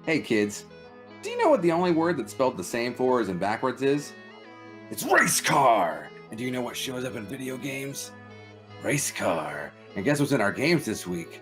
Hey kids, do you know what the only word that's spelled the same forwards and backwards is? It's race car! And do you know what shows up in video games? Race car. And guess what's in our games this week?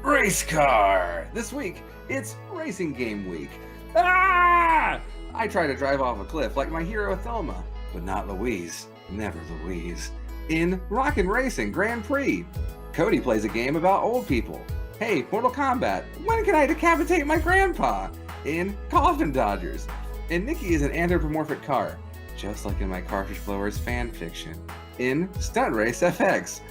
Race car! This week, it's Racing Game Week. Ah! I try to drive off a cliff like my hero Thelma, but not Louise. Never Louise. In Rockin' Racing Grand Prix, Cody plays a game about old people. Hey, Mortal Kombat, when can I decapitate my grandpa? In Coffin Dodgers. And Nikki is an anthropomorphic car, just like in my Cartridge Blowers fanfiction. In Stunt Race FX.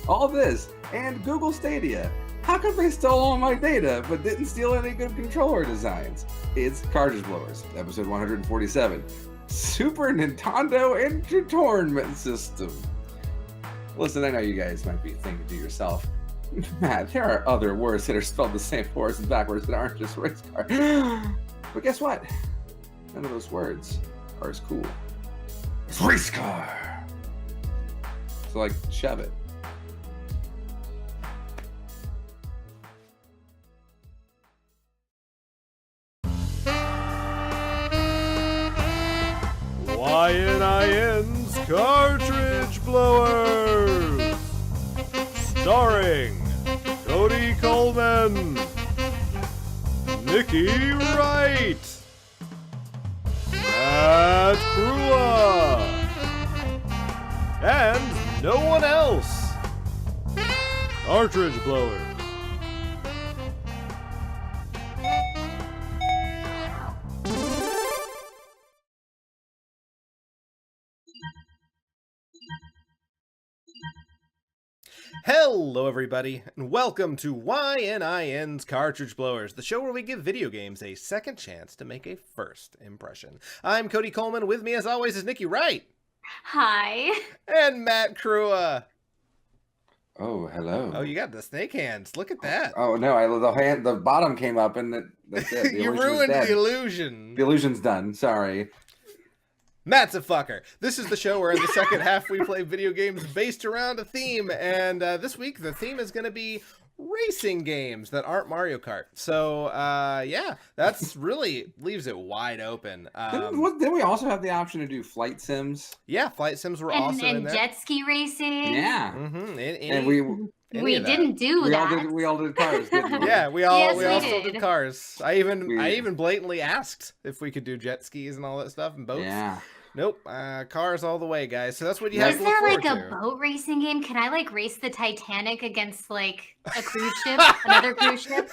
All this, and Google Stadia. How come they stole all my data, but didn't steal any good controller designs? It's Cartridge Blowers, episode 147. Super Nintondo Enertornment System. Listen, I know you guys might be thinking to yourself, Matt, there are other words that are spelled the same forwards and backwards that aren't just race car. But guess what? None of those words are as cool. It's race car. So like, shove it. YNIN's Cartridge Blowers, starring Cody Coleman, Nikki Wright, Matt Prua, and no one else. Cartridge Blowers. Hello everybody, and welcome to YNIN's Cartridge Blowers, the show where we give video games a second chance to make a first impression. I'm Cody Coleman, with me as always is Nikki Wright. Hi. And Matt Crua. Oh, hello. Oh, you got the snake hands, look at that. Oh no, the bottom came up and that's it. You ruined the illusion. The illusion's done, sorry. Matt's a fucker. This is the show where in the second half we play video games based around a theme, and this week the theme is going to be racing games that aren't Mario Kart. So, yeah, that's really leaves it wide open. Didn't we also have the option to do flight sims? Yeah, flight sims were also in there. And jet ski racing. Yeah. Mm-hmm. And we didn't do that. We all did cars, didn't we? Yeah, we also did cars. I even We- blatantly asked if we could do jet skis and all that stuff and boats. Yeah. Nope, cars all the way, guys. So that's what you have Is to look there like forward a to. boat racing game? Can I like race the Titanic against like a cruise ship, another cruise ship?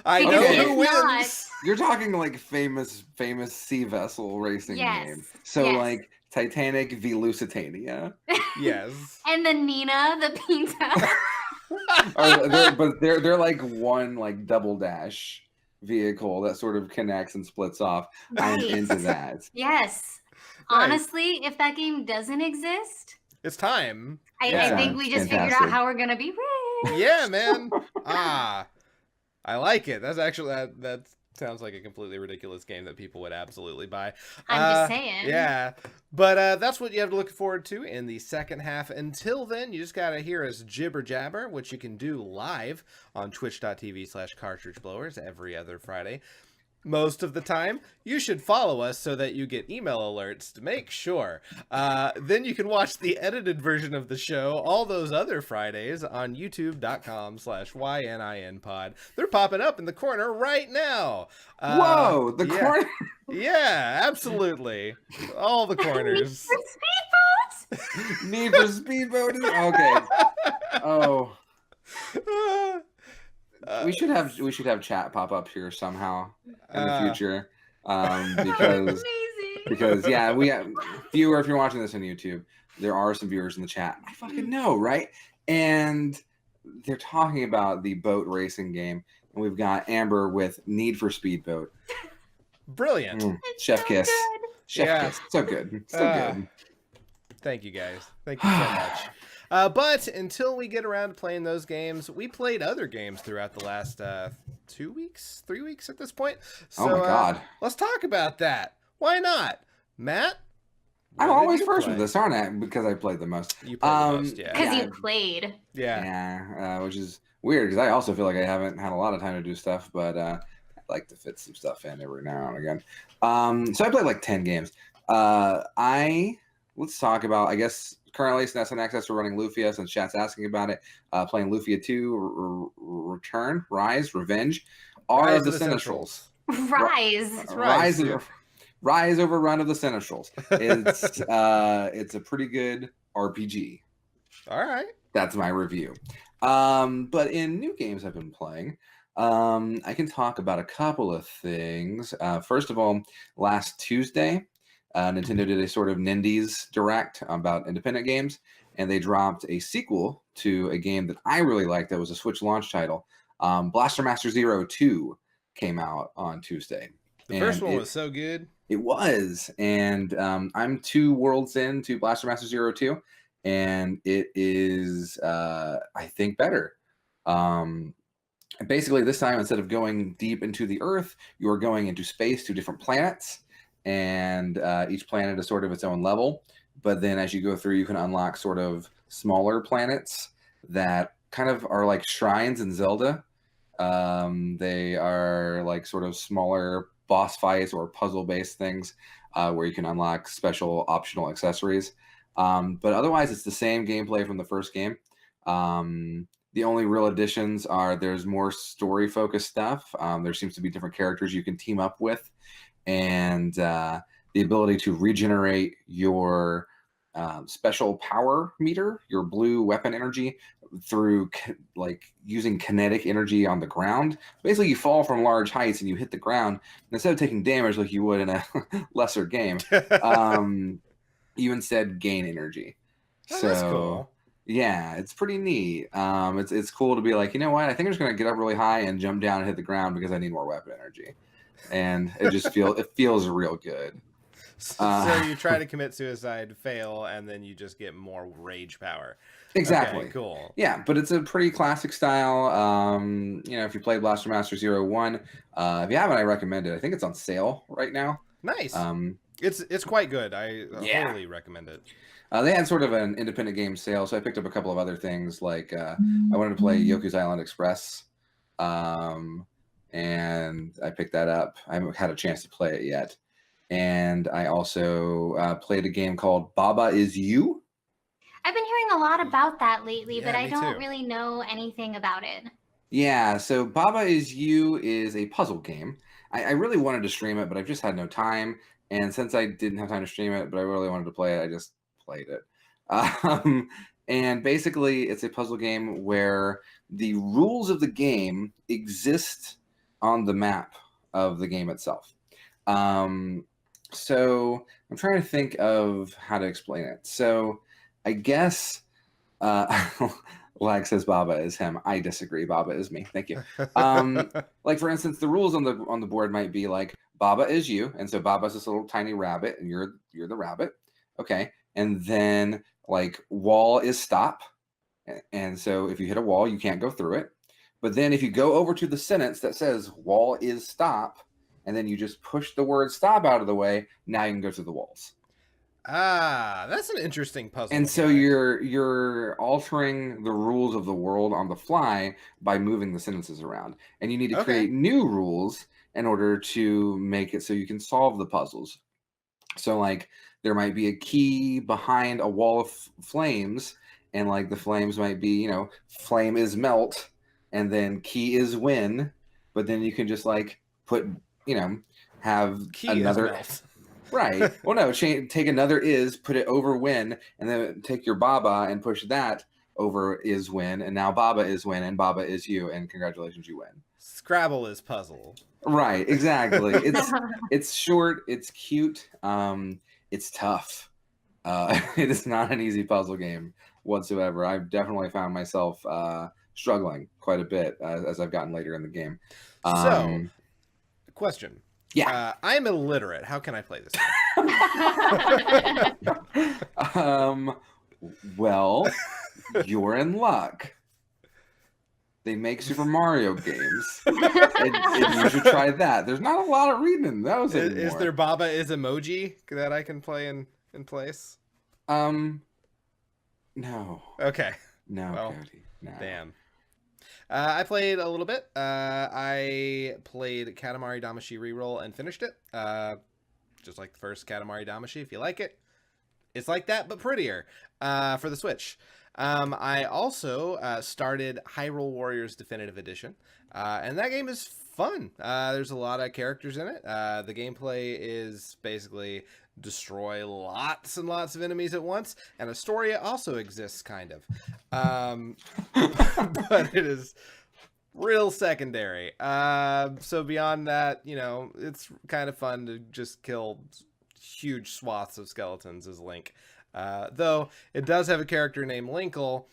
I Because know if who not- wins. You're talking like famous sea vessel racing Yes, game. So yes. like Titanic v Lusitania. Yes. And the Nina, the Pinta. But they're like one like double dash vehicle that sort of connects and splits off. I'm Right. into that. Yes. Nice. Honestly, if that game doesn't exist, It's time. I Yeah. think we just figured Fantastic. out how we're gonna be rich. Yeah, man. I like it. That's actually that sounds like a completely ridiculous game that people would absolutely buy. I'm just saying. Yeah, but that's what you have to look forward to in the second half. Until then, you just gotta hear us jibber jabber, which you can do live on twitch.tv/cartridgeblowers every other Friday. Most of the time, you should follow us so that you get email alerts to make sure. Then you can watch the edited version of the show all those other Fridays on youtube.com/YNINpod. They're popping up in the corner right now. Whoa, the yeah. corner. Yeah, absolutely. All the corners. Speedboats? Need for speedboat. Okay. Oh, we should have chat pop up here somehow in the future, because Amazing. yeah, we have viewer. If you're watching this on YouTube, there are some viewers in the chat. I fucking know, right? And they're talking about the boat racing game, and we've got Amber with Need for Speedboat. Brilliant. Chef so kiss. good. Chef Yeah. kiss. So good. So good. Thank you, guys. Thank you so much. But until we get around to playing those games, we played other games throughout the last 2 weeks, 3 weeks at this point. So, Oh my God. let's talk about that. Why not? Matt, I'm What did always you first play? with this, aren't I? Because I played the most. You played the most, yeah. Because Yeah. you played. Yeah. Which is weird because I also feel like I haven't had a lot of time to do stuff, but I like to fit some stuff in every now and again. So I played like 10 games. Let's talk about, I guess, currently SNES and Access we're running Lufia since chat's asking about it. Playing Lufia 2, Return, Rise, Revenge, R of the Sinistrals. Rise. Rise over Run of the Sinistrals. It's a pretty good RPG. All right. That's my review. But in new games I've been playing, I can talk about a couple of things. First of all, last Tuesday, Nintendo did a sort of Nindies Direct about independent games, and they dropped a sequel to a game that I really liked that was a Switch launch title. Blaster Master Zero 2 came out on Tuesday. The first one was so good. It was, and I'm 2 worlds into Blaster Master Zero 2, and it is, I think, better. Basically, this time, instead of going deep into the Earth, you are going into space to different planets, and each planet is sort of its own level. But then as you go through, you can unlock sort of smaller planets that kind of are like shrines in Zelda. They are like sort of smaller boss fights or puzzle-based things where you can unlock special optional accessories. But otherwise, it's the same gameplay from the first game. The only real additions are there's more story-focused stuff. There seems to be different characters you can team up with, and the ability to regenerate your special power meter, your blue weapon energy, through like using kinetic energy on the ground. Basically, you fall from large heights and you hit the ground. And instead of taking damage like you would in a lesser game, you instead gain energy. Oh, that's cool. Yeah, it's pretty neat. It's cool to be like, you know what? I think I'm just gonna get up really high and jump down and hit the ground because I need more weapon energy, and it just feels real good. So you try to commit suicide, fail, and then you just get more rage power. Exactly. Okay, cool. Yeah, but it's a pretty classic style. If you played Blaster Master Zero 1, if you haven't, I recommend it. I think it's on sale right now. Nice. It's quite good. I totally recommend it. They had sort of an independent game sale, so I picked up a couple of other things. Like I wanted to play Yoku's Island Express, and I picked that up. I haven't had a chance to play it yet. And I also played a game called Baba Is You. I've been hearing a lot about that lately, Yeah, but I me don't too. really know anything about it. Yeah, so Baba Is You is a puzzle game. I really wanted to stream it, but I've just had no time. And since I didn't have time to stream it, but I really wanted to play it, I just played it. And basically, it's a puzzle game where the rules of the game exist on the map of the game itself. So I'm trying to think of how to explain it. So I guess, Lag says Baba is him. I disagree. Baba is me. Thank you. Like for instance, the rules on the board might be like Baba is you, and so Baba's this little tiny rabbit, and you're the rabbit. Okay, and then like wall is stop, and so if you hit a wall, you can't go through it. But then if you go over to the sentence that says wall is stop, and then you just push the word stop out of the way, now you can go through the walls. Ah, that's an interesting puzzle. And so you're altering the rules of the world on the fly by moving the sentences around. And you need to create new rules in order to make it so you can solve the puzzles. So like there might be a key behind a wall of flames, and like the flames might be, flame is melt, and then key is win, but then you can just like put, have key another is melt. Right. Well, no, take another is, put it over win, and then take your Baba and push that over is win, and now Baba is win, and Baba is you, and congratulations, you win. Scrabble is puzzle. Right, exactly. It's short, it's cute, it's tough. It is not an easy puzzle game whatsoever. I've definitely found myself struggling quite a bit as I've gotten later in the game. So, question. Yeah. I'm illiterate. How can I play this game? Well, you're in luck. They make Super Mario games. and you should try that. There's not a lot of reading in those anymore. Is there Baba is emoji that I can play and in place? No. Okay. No, Well, Cody. No. Damn. I played a little bit. I played Katamari Damacy ReRoll and finished it. Just like the first Katamari Damacy. If you like it, it's like that, but prettier for the Switch. I also started Hyrule Warriors Definitive Edition, and that game is fun. There's a lot of characters in it. The gameplay is basically destroy lots and lots of enemies at once, and Astoria also exists, kind of. But it is real secondary. So beyond that, you know, it's kind of fun to just kill huge swaths of skeletons as Link. Though it does have a character named Linkle.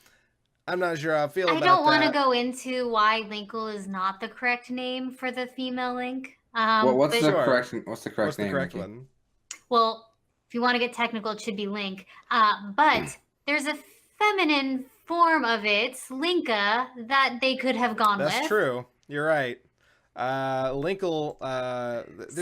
I'm not sure how I feel about that. I don't want to go into why Linkle is not the correct name for the female Link. Well, what's the Sure. correct name? What's the Nikki? correct one? Well, if you want to get technical, it should be Link. But there's a feminine form of it, Linka, that they could have gone with. That's true. You're right. Linkle.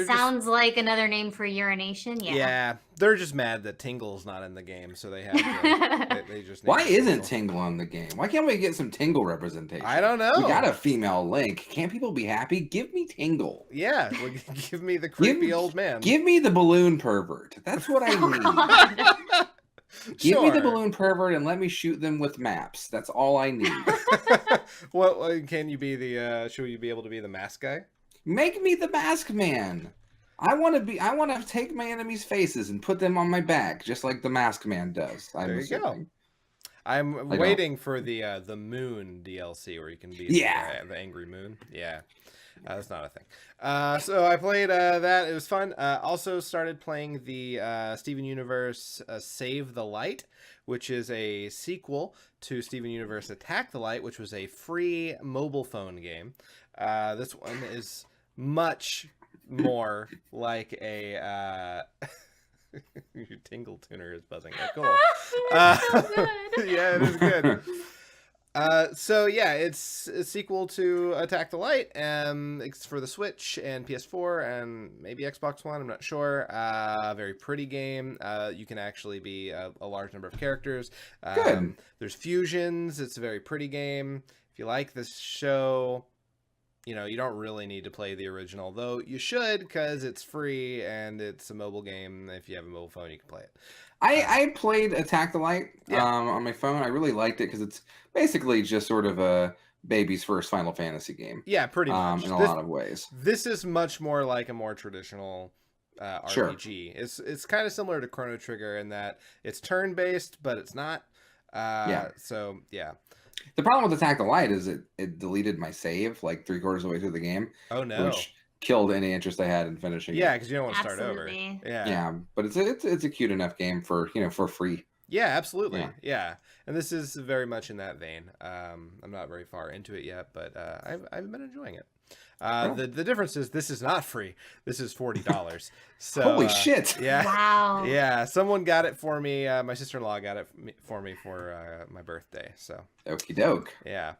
Sounds like another name for urination. Yeah. Yeah, they're just mad that Tingle's not in the game, so they have to. they just. Why named isn't Tingle. Tingle in the game? Why can't we get some Tingle representation? I don't know. We got a female Link. Can't people be happy? Give me Tingle. Yeah, well, give me the creepy old man. Give me the balloon pervert. That's what I Oh, need. God. Give me the Sure. balloon pervert and let me shoot them with maps. That's all I need. Well, can you be the? Should you be able to be the mask guy? Make me the mask man. I want to take my enemies' faces and put them on my back, just like the mask man does. There you go. I'm waiting for the Moon DLC where you can be the angry moon. Yeah, that's not a thing. So I played that. It was fun. Also started playing the Steven Universe Save the Light, which is a sequel to Steven Universe Attack the Light, which was a free mobile phone game. This one is much more like a... Your Tingle tuner is buzzing. Oh, cool. So good. Yeah, it is good. So yeah, it's a sequel to Attack the Light. It's for the Switch and PS4 and maybe Xbox One. I'm not sure. Very pretty game. You can actually be a large number of characters. Good. There's fusions. It's a very pretty game. If you like this show, you know, you don't really need to play the original, though you should because it's free and it's a mobile game. If you have a mobile phone, you can play it. I played Attack the Light Yeah. on my phone. I really liked it because it's basically just sort of a baby's first Final Fantasy game. Yeah, pretty much. In a lot of ways. This is much more like a more traditional Sure. RPG. It's kind of similar to Chrono Trigger in that it's turn-based, but it's not. Yeah. So, yeah. The problem with Attack the Light is it deleted my save like 3/4 of the way through the game, Oh, no. which killed any interest I had in finishing Yeah, it. because you don't want to start over. Absolutely. Yeah. Yeah, but it's a cute enough game for for free. Yeah, absolutely. Yeah. Yeah. And this is very much in that vein. I'm not very far into it yet, but I've been enjoying it. Cool. The difference is this is not free. This is $40. So Holy shit! Yeah. Wow. Yeah, someone got it for me. My sister-in-law got it for me for my birthday. So Okie doke. yeah.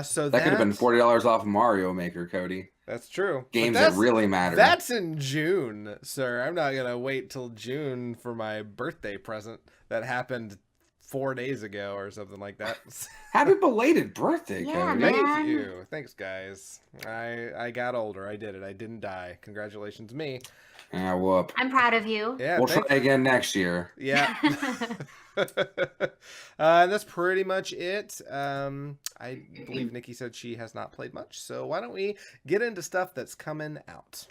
So That could have been $40 off Mario Maker, Cody. That's true. But Games that really matter. That's in June, sir. I'm not gonna wait till June for my birthday present that happened 4 days ago or something like that. Happy belated birthday, Yeah, Cody. man. Thank you. Thanks, guys. I got older. I did it. I didn't die. Congratulations, me. Yeah, whoop. I'm proud of you. Yeah. We'll thank- try again next year. Yeah. And that's pretty much it. I believe Nikki said she has not played much, so why don't we get into stuff that's coming out?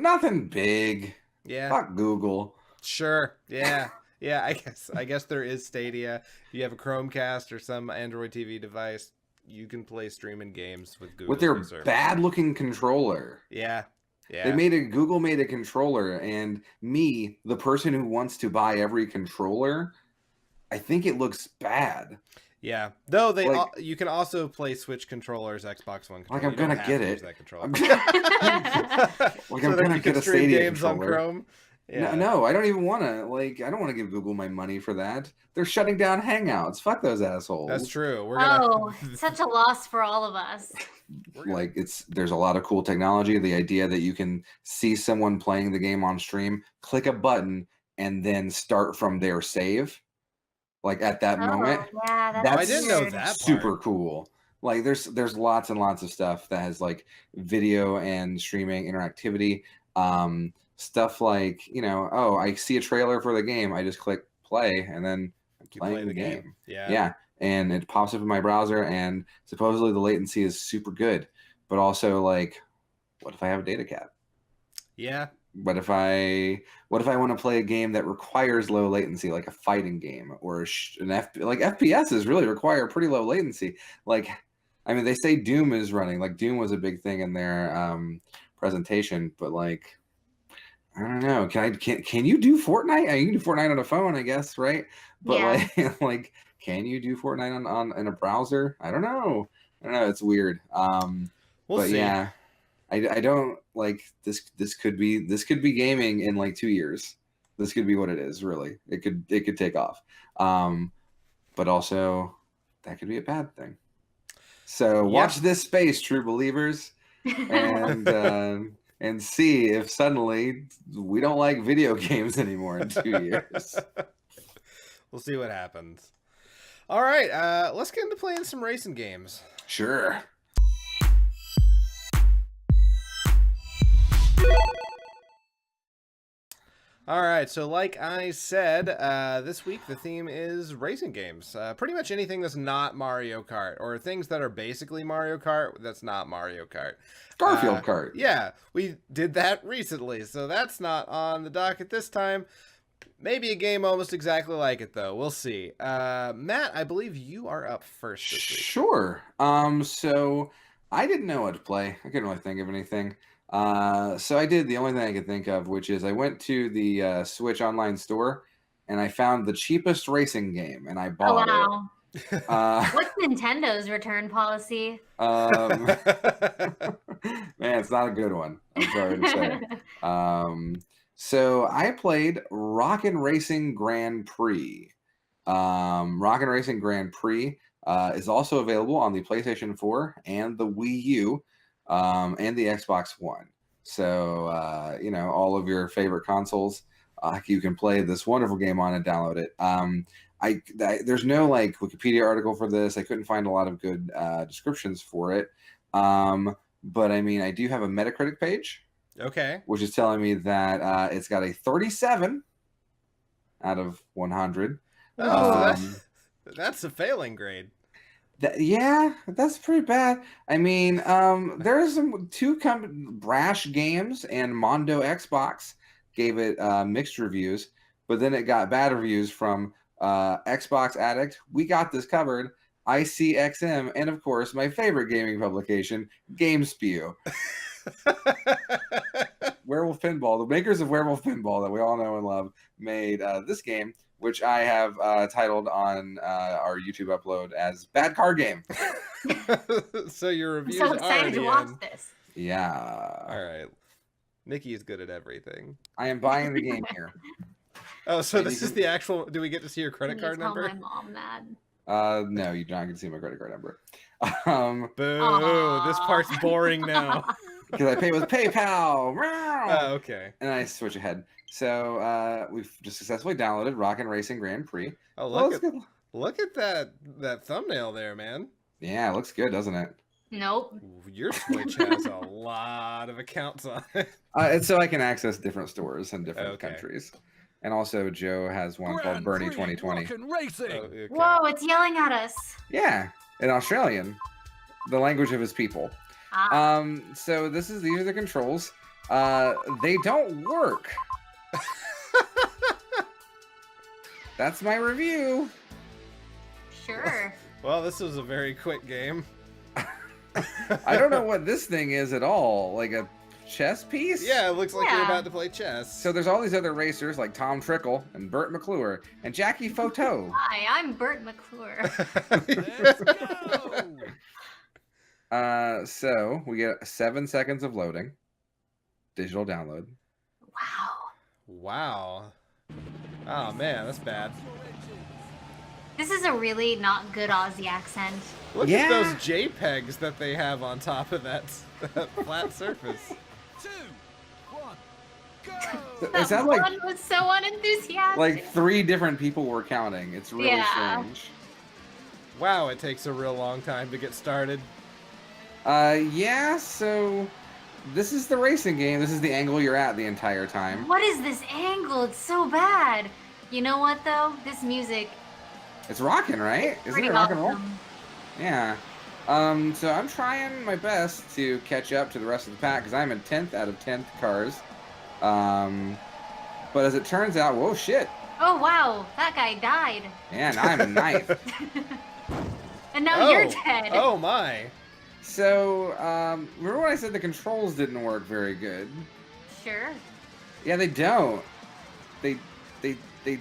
Nothing big. Yeah. Fuck Google. Sure. Yeah. Yeah, I guess there is Stadia. If you have a Chromecast or some Android TV device, you can play streaming games with Google. With their service. bad-looking controller. Yeah. Yeah. Google made a controller, and me, the person who wants to buy every controller, I think it looks bad. Yeah. Though Like- you can also play Switch controllers, Xbox One. Like, controller. I'm gonna You don't have get to it. use that controller. I'm So that gonna you can get a stream Stadia games on controller. Chrome. Yeah. No, I don't even want to. Like, I don't want to give Google my money for that. They're shutting down Hangouts. Fuck those assholes. That's true. We're Oh, gonna such a loss for all of us. Like, there's a lot of cool technology. The idea that you can see someone playing the game on stream, click a button, and then start from their save, like at that moment. Yeah, That's I didn't know weird. that part. super cool. Like, there's lots and lots of stuff that has like video and streaming interactivity. Stuff like, oh, I see a trailer for the game. I just click play and then I'm Keep playing the game. Yeah. Yeah. And it pops up in my browser, and supposedly the latency is super good. But also, like, what if I have a data cap? Yeah. What if I want to play a game that requires low latency, like a fighting game or like FPSs really require pretty low latency. Like, I mean, they say Doom is running. Like, Doom was a big thing in their presentation, but like, I don't know. Can you do Fortnite? I mean, you can do Fortnite on a phone, I guess, right? But Yeah. like, can you do Fortnite on in a browser? I don't know. It's weird. We'll But see. yeah, I don't like this. This could be gaming in like 2 years. This could be what it is. Really, it could take off. But also that could be a bad thing. So watch this space, true believers, and see if suddenly we don't like video games anymore in 2 years. We'll see what happens. All right, let's get into playing some racing games. Sure. All right, so like I said, this week the theme is racing games. Pretty much anything that's not Mario Kart, or things that are basically Mario Kart that's not Mario Kart. Garfield Kart. Yeah, we did that recently, so that's not on the docket this time. Maybe a game almost exactly like it, though. We'll see. Matt, I believe you are up first this week. Sure. So I didn't know what to play. I couldn't really think of anything. So I did the only thing I could think of, which is I went to the Switch online store and I found the cheapest racing game and I bought it. What's Nintendo's return policy? Man, it's not a good one. I'm sorry to say. So I played Rockin' Racing Grand Prix. Rockin' Racing Grand Prix is also available on the PlayStation 4 and the Wii U. And the Xbox One. So, all of your favorite consoles, you can play this wonderful game on and download it. There's no like Wikipedia article for this. I couldn't find a lot of good descriptions for it. But I mean, I do have a Metacritic page. Okay. Which is telling me that it's got a 37 out of 100. Oh, that's a failing grade. Yeah, that's pretty bad. I mean, there's some Brash Games and Mondo Xbox gave it mixed reviews, but then it got bad reviews from Xbox Addict, We Got This Covered, ICXM, and of course my favorite gaming publication, GameSpew. Werewolf Pinball, the makers of Werewolf Pinball that we all know and love, made this game, which I have titled on our YouTube upload as Bad Car Game. So your reviews I'm so excited to watch this. Yeah. All right. Nikki is good at everything. I am buying the game here. Oh, so this is the actual... Do we get to see your credit card number? Tell my mom that. No, you're not going to see my credit card number. Boo! Aww. This part's boring now. Because I pay with PayPal. Oh, okay. And I switch ahead. So we've just successfully downloaded Rockin' Racing Grand Prix. Oh, look at that thumbnail there, man. Yeah, it looks good, doesn't it? Nope. Your Switch has a lot of accounts on it. And so I can access different stores in different countries. And also, Joe has one called Bernie 2020. Racing. Oh, okay. Whoa, it's yelling at us. Yeah, in Australian, the language of his people. So these are the controls. They don't work. That's my review. Sure. Well, this was a very quick game. I don't know what this thing is at all. Like a chess piece? Yeah, it looks like you're about to play chess. So there's all these other racers like Tom Trickle and Burt McClure and Jackie Photo. Hi, I'm Burt McClure. Let's go. So we get 7 seconds of loading. Digital download. Wow. Wow. Oh man, that's bad. This is a really not good Aussie accent. Look Yeah. at those JPEGs that they have on top of that flat surface. 2, 1, go! It That sounds like one was so unenthusiastic. 3 different people were counting. It's really Yeah. strange. Wow, it takes a real long time to get started. Yeah, so this is the racing game. This is the angle you're at the entire time. What is this angle? It's so bad. You know what though? This music It's rocking, right? Isn't pretty it rock and roll? awesome. Yeah. So I'm trying my best to catch up to the rest of the pack because I'm in 10th out of 10th cars. But as it turns out, whoa, shit. Oh wow, that guy died. Yeah, now I'm in 9th. And now you're dead. Oh my. So, remember when I said the controls didn't work very good? Sure. Yeah, they don't. They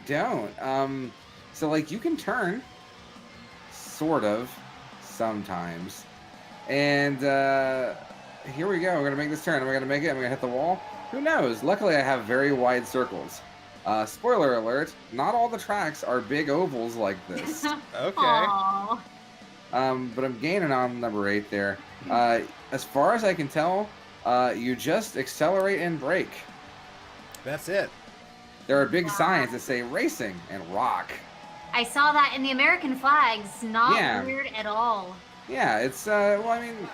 don't. So like you can turn, sort of, sometimes. And here we go. We're gonna make this turn. Am I gonna make it? Am I gonna hit the wall? Who knows? Luckily, I have very wide circles. Spoiler alert: not all the tracks are big ovals like this. Okay. Aww. But I'm gaining on number 8 there. As far as I can tell, you just accelerate and brake. That's it. There are big Wow. signs that say racing and rock. I saw that in the American flags. Not Yeah. weird at all. Yeah, it's well, I mean,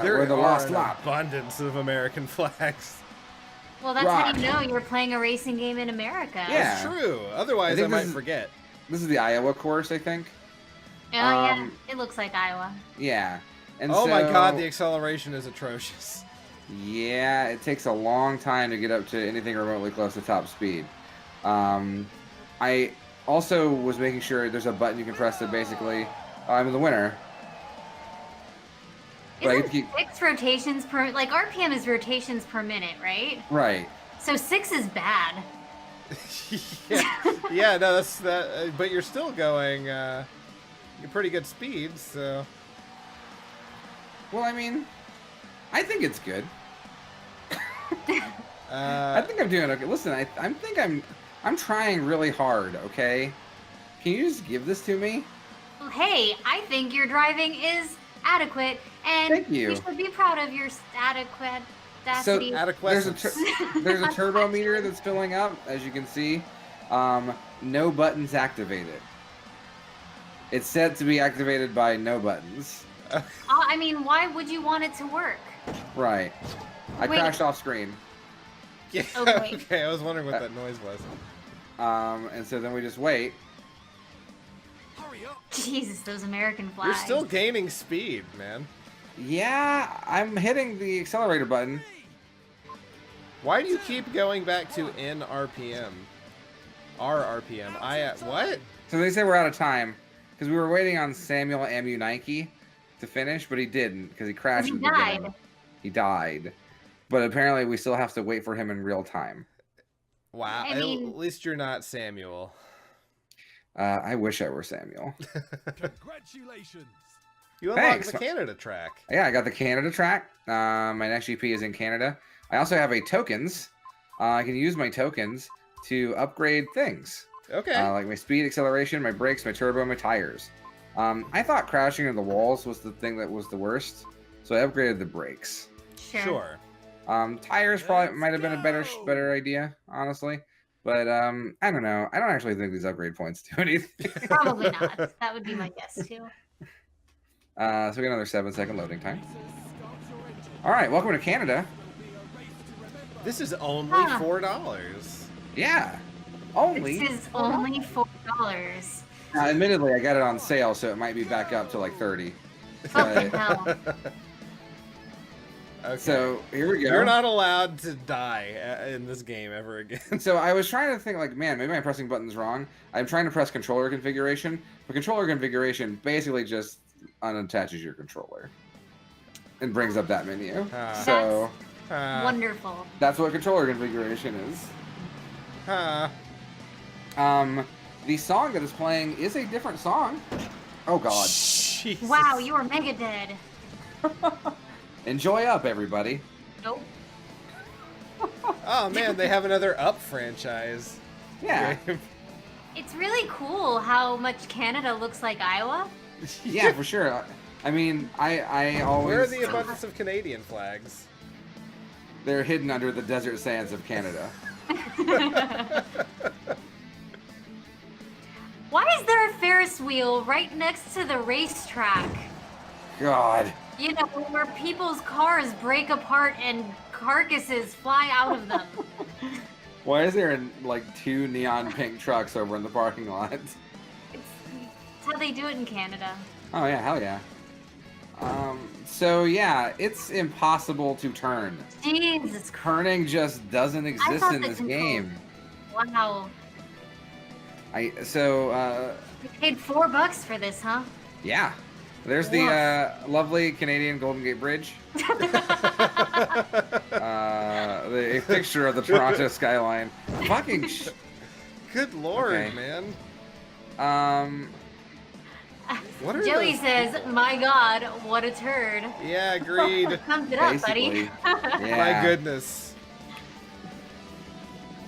There we're the are lost an lap. abundance of American flags. Well, that's how Rock. you know you're playing a racing game in America. Yeah. That's true. Otherwise, I think this might is- forget. This is the Iowa course, I think. Oh yeah, Um, it looks like Iowa. Yeah. And Oh my god, so- the acceleration is atrocious. Yeah, it takes a long time to get up to anything remotely close to top speed. I also was making sure there's a button you can press to basically, I'm the winner. But I Isn't keep- 6 rotations per like RPM is rotations per minute, right? Right. So 6 is bad. Yeah, no, that's that. But you're still going. You're pretty good speed, so. Well, I mean, I think it's good. I Uh, think I'm doing okay. Listen, I think I'm trying really hard. Okay, can you just give this to me? Well, hey, I think your driving is adequate, and Thank you. should be proud of your adequate. So, audacity. There's a adequate. there's a turbo meter that's filling up, as you can see. No buttons activated. It's set to be activated by no buttons. I mean, why would you want it to work? Right. I Wait. crashed off screen. Yeah, Oh, wait. okay, I was wondering what that noise was. And so then we just wait. Hurry up! Jesus, those American You're flags. still gaining speed, man. Yeah, I'm hitting the accelerator button. Why do you keep going back to N RPM? R RPM. What? So they say we're out of time because we were waiting on Samuel Nike to finish, but he didn't because he crashed. He at the beginning. died. He died. But apparently we still have to wait for him in real time. Wow. I mean- At least you're not Samuel. I wish I were Samuel. Congratulations! You unlocked Thanks. the Canada track. Yeah, I got the Canada track. My next GP is in Canada. I also have a tokens. I can use my tokens to upgrade things. Okay. Like my speed, acceleration, my brakes, my turbo, my tires. I thought crashing into the walls was the thing that was the worst, so I upgraded the brakes. Sure. Tires probably might have been a better idea, honestly. But I don't know. I don't actually think these upgrade points do anything. Probably not. That would be my guess too. So we got another 7-second loading time. All right, welcome to Canada. This is only Huh. $4. Yeah, only. This is only $4. Now, admittedly, I got it on sale, so it might be back up to like 30. Fucking But, hell. Okay. so here we go. You're not allowed to die in this game ever again. So I was trying to think, like, man, maybe I'm pressing buttons wrong. I'm trying to press controller configuration, but controller configuration basically just unattaches your controller and brings up that menu. So Wonderful. that's what controller configuration is. The song that is playing is a different song. Oh God! Jesus. Wow, you are mega dead. Enjoy up, everybody. Nope. Oh man, they have another Up franchise. Yeah. game. It's really cool how much Canada looks like Iowa. Yeah, for sure. I mean, I always... Where are the abundance of Canadian flags? They're hidden under the desert sands of Canada. Why is there a Ferris wheel right next to the racetrack? God. You know, where people's cars break apart and carcasses fly out of them. Why is there like 2 neon pink trucks over in the parking lot? It's how they do it in Canada. Oh yeah, hell yeah. So yeah, it's impossible to turn. Jesus Christ. Turning just doesn't exist thought in the this control- game. Wow. You paid $4 for this, huh? Yeah. There's the lovely Canadian Golden Gate Bridge. The picture of the Toronto skyline. Fucking Good lord, Okay. man. What are Joey those says, people? "My God, what a turd." Yeah, agreed. Sums it up, buddy. basically. Yeah. My goodness.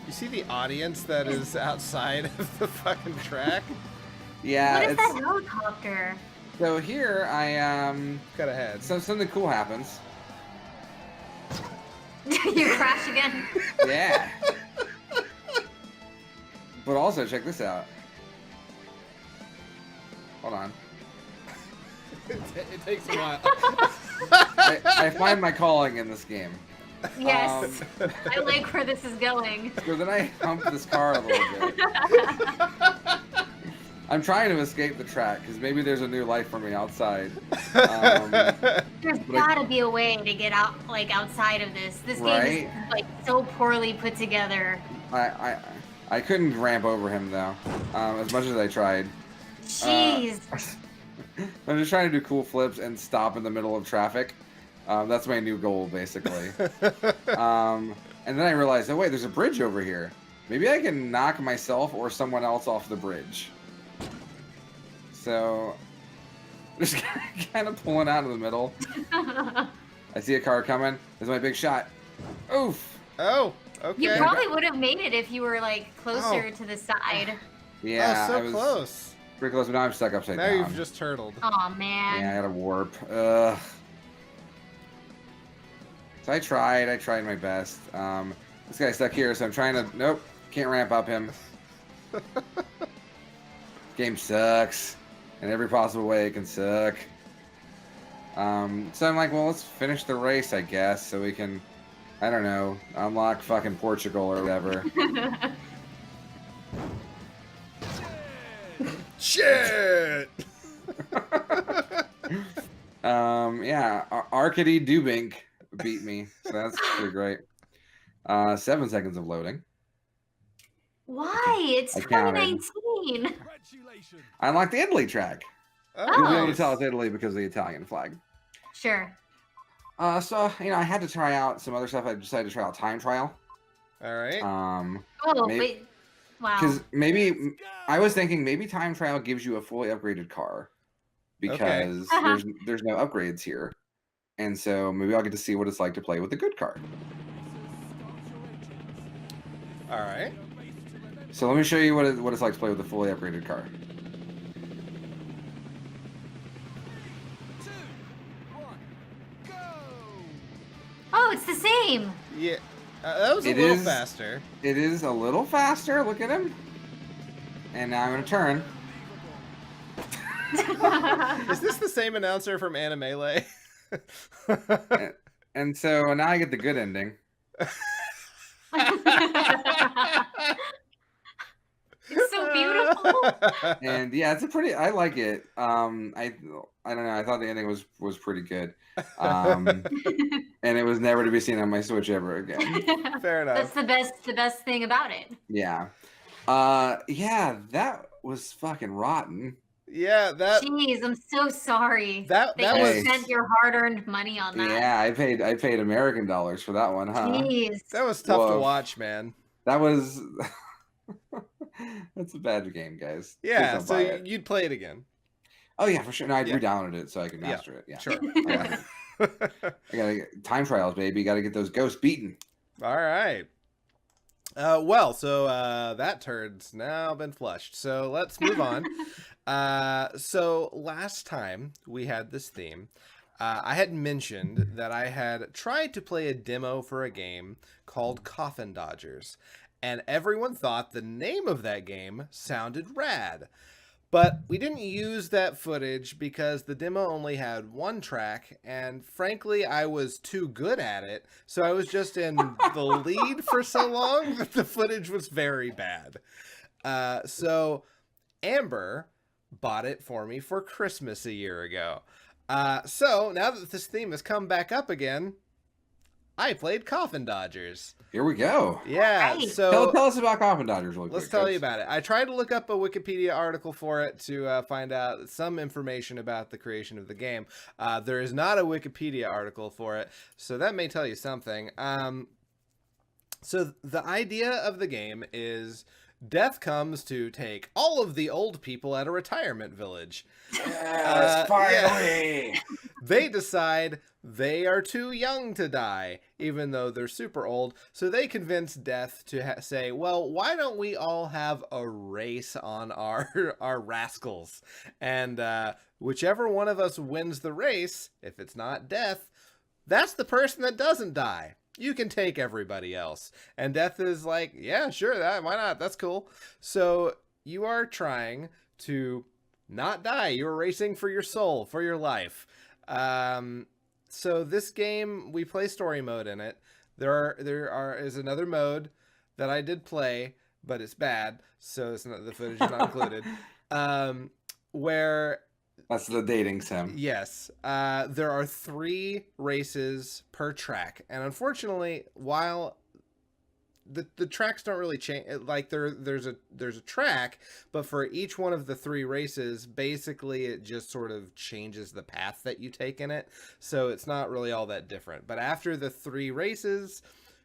You see the audience that is outside of the fucking track? Yeah, What is it's that helicopter? so here I Got ahead. something cool happens. You crash again. Yeah. But also check this out. Hold on. It takes a while. I find my calling in this game. Yes. I like where this is going. So then I hump this car a little bit. I'm trying to escape the track because maybe there's a new life for me outside. There's But I- gotta be a way to get out, like outside of this. This game Right? is like so poorly put together. I couldn't ramp over him though, as much as I tried. Jeez. I'm just trying to do cool flips and stop in the middle of traffic. That's my new goal, basically. And then I realized, oh wait, there's a bridge over here. Maybe I can knock myself or someone else off the bridge. So, just kind of pulling out of the middle. I see a car coming. There's my big shot. Oof. Oh, okay. You probably would have made it if you were like closer to the side. Yeah, oh, so I was close. pretty close, but now I'm stuck upside Now down. you've just turtled. Oh man. Yeah, I gotta warp. Ugh. So I tried my best. This guy's stuck here, so I'm trying to, nope, can't ramp up him. Game sucks. In every possible way it can suck. So I'm like, well, let's finish the race, I guess, so we can, I don't know, unlock fucking Portugal or whatever. Shit! Yeah, Arkady Dubink beat me, so that's pretty great. 7 seconds of loading. Why? It's I counted. 2019. Congratulations. I unlocked the Italy track. Oh, You'll be able to nice. tell it's Italy because of the Italian flag. Sure. So, you know, I had to try out some other stuff. I decided to try out time trial. All right. Oh, Maybe- but wow. Because maybe, Let's go. I was thinking maybe time trial gives you a fully upgraded car. Because there's no upgrades here. And so maybe I'll get to see what it's like to play with a good car. All right. So let me show you what it's like to play with a fully upgraded car. 2, 1, go. Oh, it's the same. Yeah. That was a It little is- faster. It is a little faster. Look at him. And now I'm going to turn. Is this the same announcer from Animele? And so now I get the good ending. It's so beautiful. And yeah, it's a pretty. I like it. I don't know. I thought the ending was pretty good. And it was never to be seen on my Switch ever again. Fair That's enough. the best thing about it. Yeah. Yeah, that was fucking rotten. Yeah, that Jeez, I'm so sorry that that you was- spent your hard-earned money on that. Yeah, I paid American dollars for that one, huh? Jeez. that was tough to Woof. watch, man. That was. That's a bad game, guys. Please Yeah, don't so buy it. you'd play it again. Oh yeah, for sure. No, I Yeah. re-downloaded it so I could Yeah, master it. Yeah, Sure. I gotta get time trials, baby. Got to get those ghosts beaten. All right. That turd's now been flushed. So let's move on. So last time we had this theme, I had mentioned that I had tried to play a demo for a game called Coffin Dodgers, and everyone thought the name of that game sounded rad. But we didn't use that footage because the demo only had one track, and frankly, I was too good at it, so I was just in the lead for so long that the footage was very bad. So Amber bought it for me for Christmas a year ago. So now that this theme has come back up again, I played Coffin Dodgers. Here we go. Yeah, Right. so Tell us about Coffin Dodgers really let's quick, tell folks. you about it. I tried to look up a Wikipedia article for it to find out some information about the creation of the game. There is not a Wikipedia article for it, so that may tell you something. So the idea of the game is death comes to take all of the old people at a retirement village. Yes, finally. They decide they are too young to die, even though they're super old. So they convince Death to say, well, why don't we all have a race on our rascals? And whichever one of us wins the race, if it's not Death, that's the person that doesn't die. You can take everybody else. And Death is like, yeah, sure, why not? That's cool. So you are trying to not die. You're racing for your soul, for your life. So this game, we play story mode in it. There is another mode that I did play, but it's bad, so it's not, the footage is not included. Where That's the dating sim. yes, there are 3 races per track, and unfortunately, while the tracks don't really change, like there's a track, but for each one of the 3 races, basically it just sort of changes the path that you take in it, so it's not really all that different. But after the 3 races,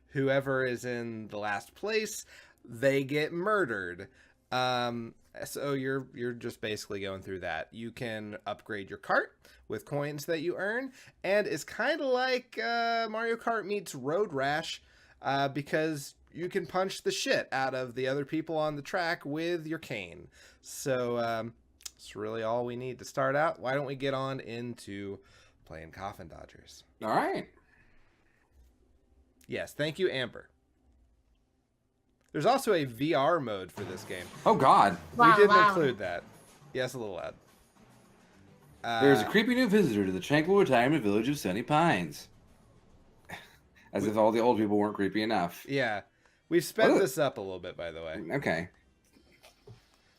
whoever is in the last place, they get murdered. So you're just basically going through that. You can upgrade your cart with coins that you earn, and it's kind of like Mario Kart meets Road Rash, because you can punch the shit out of the other people on the track with your cane. So it's really all we need to start out. Why don't we get on into playing Coffin Dodgers? All right. Yes, thank you, Amber. There's also a VR mode for this game. Oh, God. Wow, We didn't wow. include that. Yes, a little loud. There's a creepy new visitor to the tranquil retirement village of Sunny Pines. As if all the old people weren't creepy enough. Yeah. We've sped What? this up a little bit, by the way. Okay.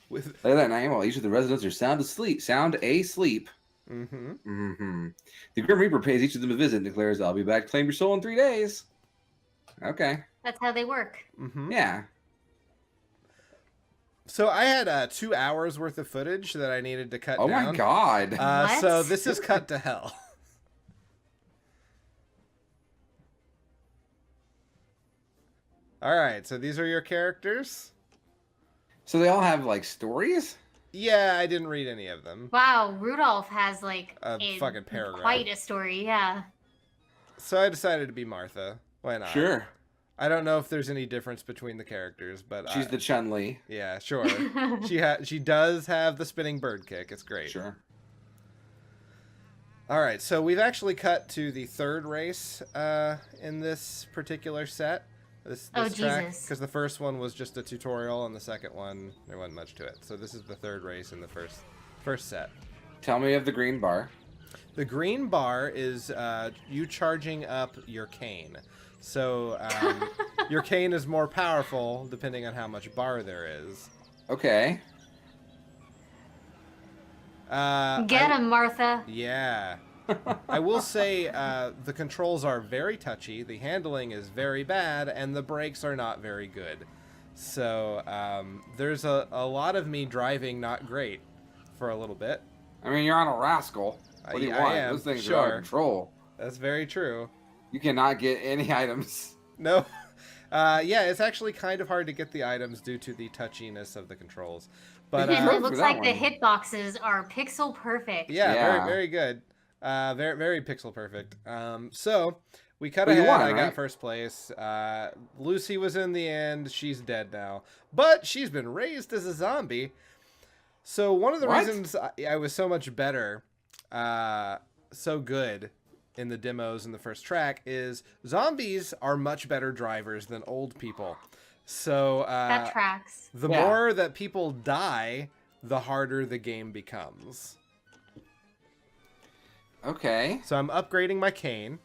With Later that night, while each of the residents are sound asleep. mm-hmm. The Grim Reaper pays each of them a visit and declares, I'll be back to claim your soul in 3 days. Okay. That's how they work. Mm-hmm. Yeah. So I had 2 hours worth of footage that I needed to cut Oh, down. my God. What? So this is cut to hell. All right, so these are your characters. So they all have, like, stories? Yeah, I didn't read any of them. Wow, Rudolph has like A fucking paragraph. quite a story. Yeah. So I decided to be Martha. Why not? Sure. I don't know if there's any difference between the characters, but She's the Chun-Li. yeah, sure. She does have the spinning bird kick. It's great. Sure. All right, so we've actually cut to the 3rd race in this particular set. This Oh, track, Jesus. because the first one was just a tutorial, and the second one there wasn't much to it. So this is the 3rd race in the first set. Tell me of the green bar. The green bar is you charging up your cane. So your cane is more powerful depending on how much bar there is. Okay. Get him, Martha. Yeah. I will say the controls are very touchy, the handling is very bad, and the brakes are not very good. So there's a lot of me driving not great for a little bit. I mean, you're on a rascal. What do you I want? am, Those things are out sure. of control. That's very true. You cannot get any items. No. Yeah, it's actually kind of hard to get the items due to the touchiness of the controls. But And for it looks that like the one. hitboxes are pixel perfect. yeah, Yeah. very, very good. Very, very pixel perfect. So We cut Well, you ahead. won, I got right? first place. Lucy was in the end. She's dead now. But she's been raised as a zombie. So one of the What? reasons I was so much better, so good in the demos in the first track is zombies are much better drivers than old people. So That tracks. the Yeah. more that people die, the harder the game becomes. Okay. So I'm upgrading my cane.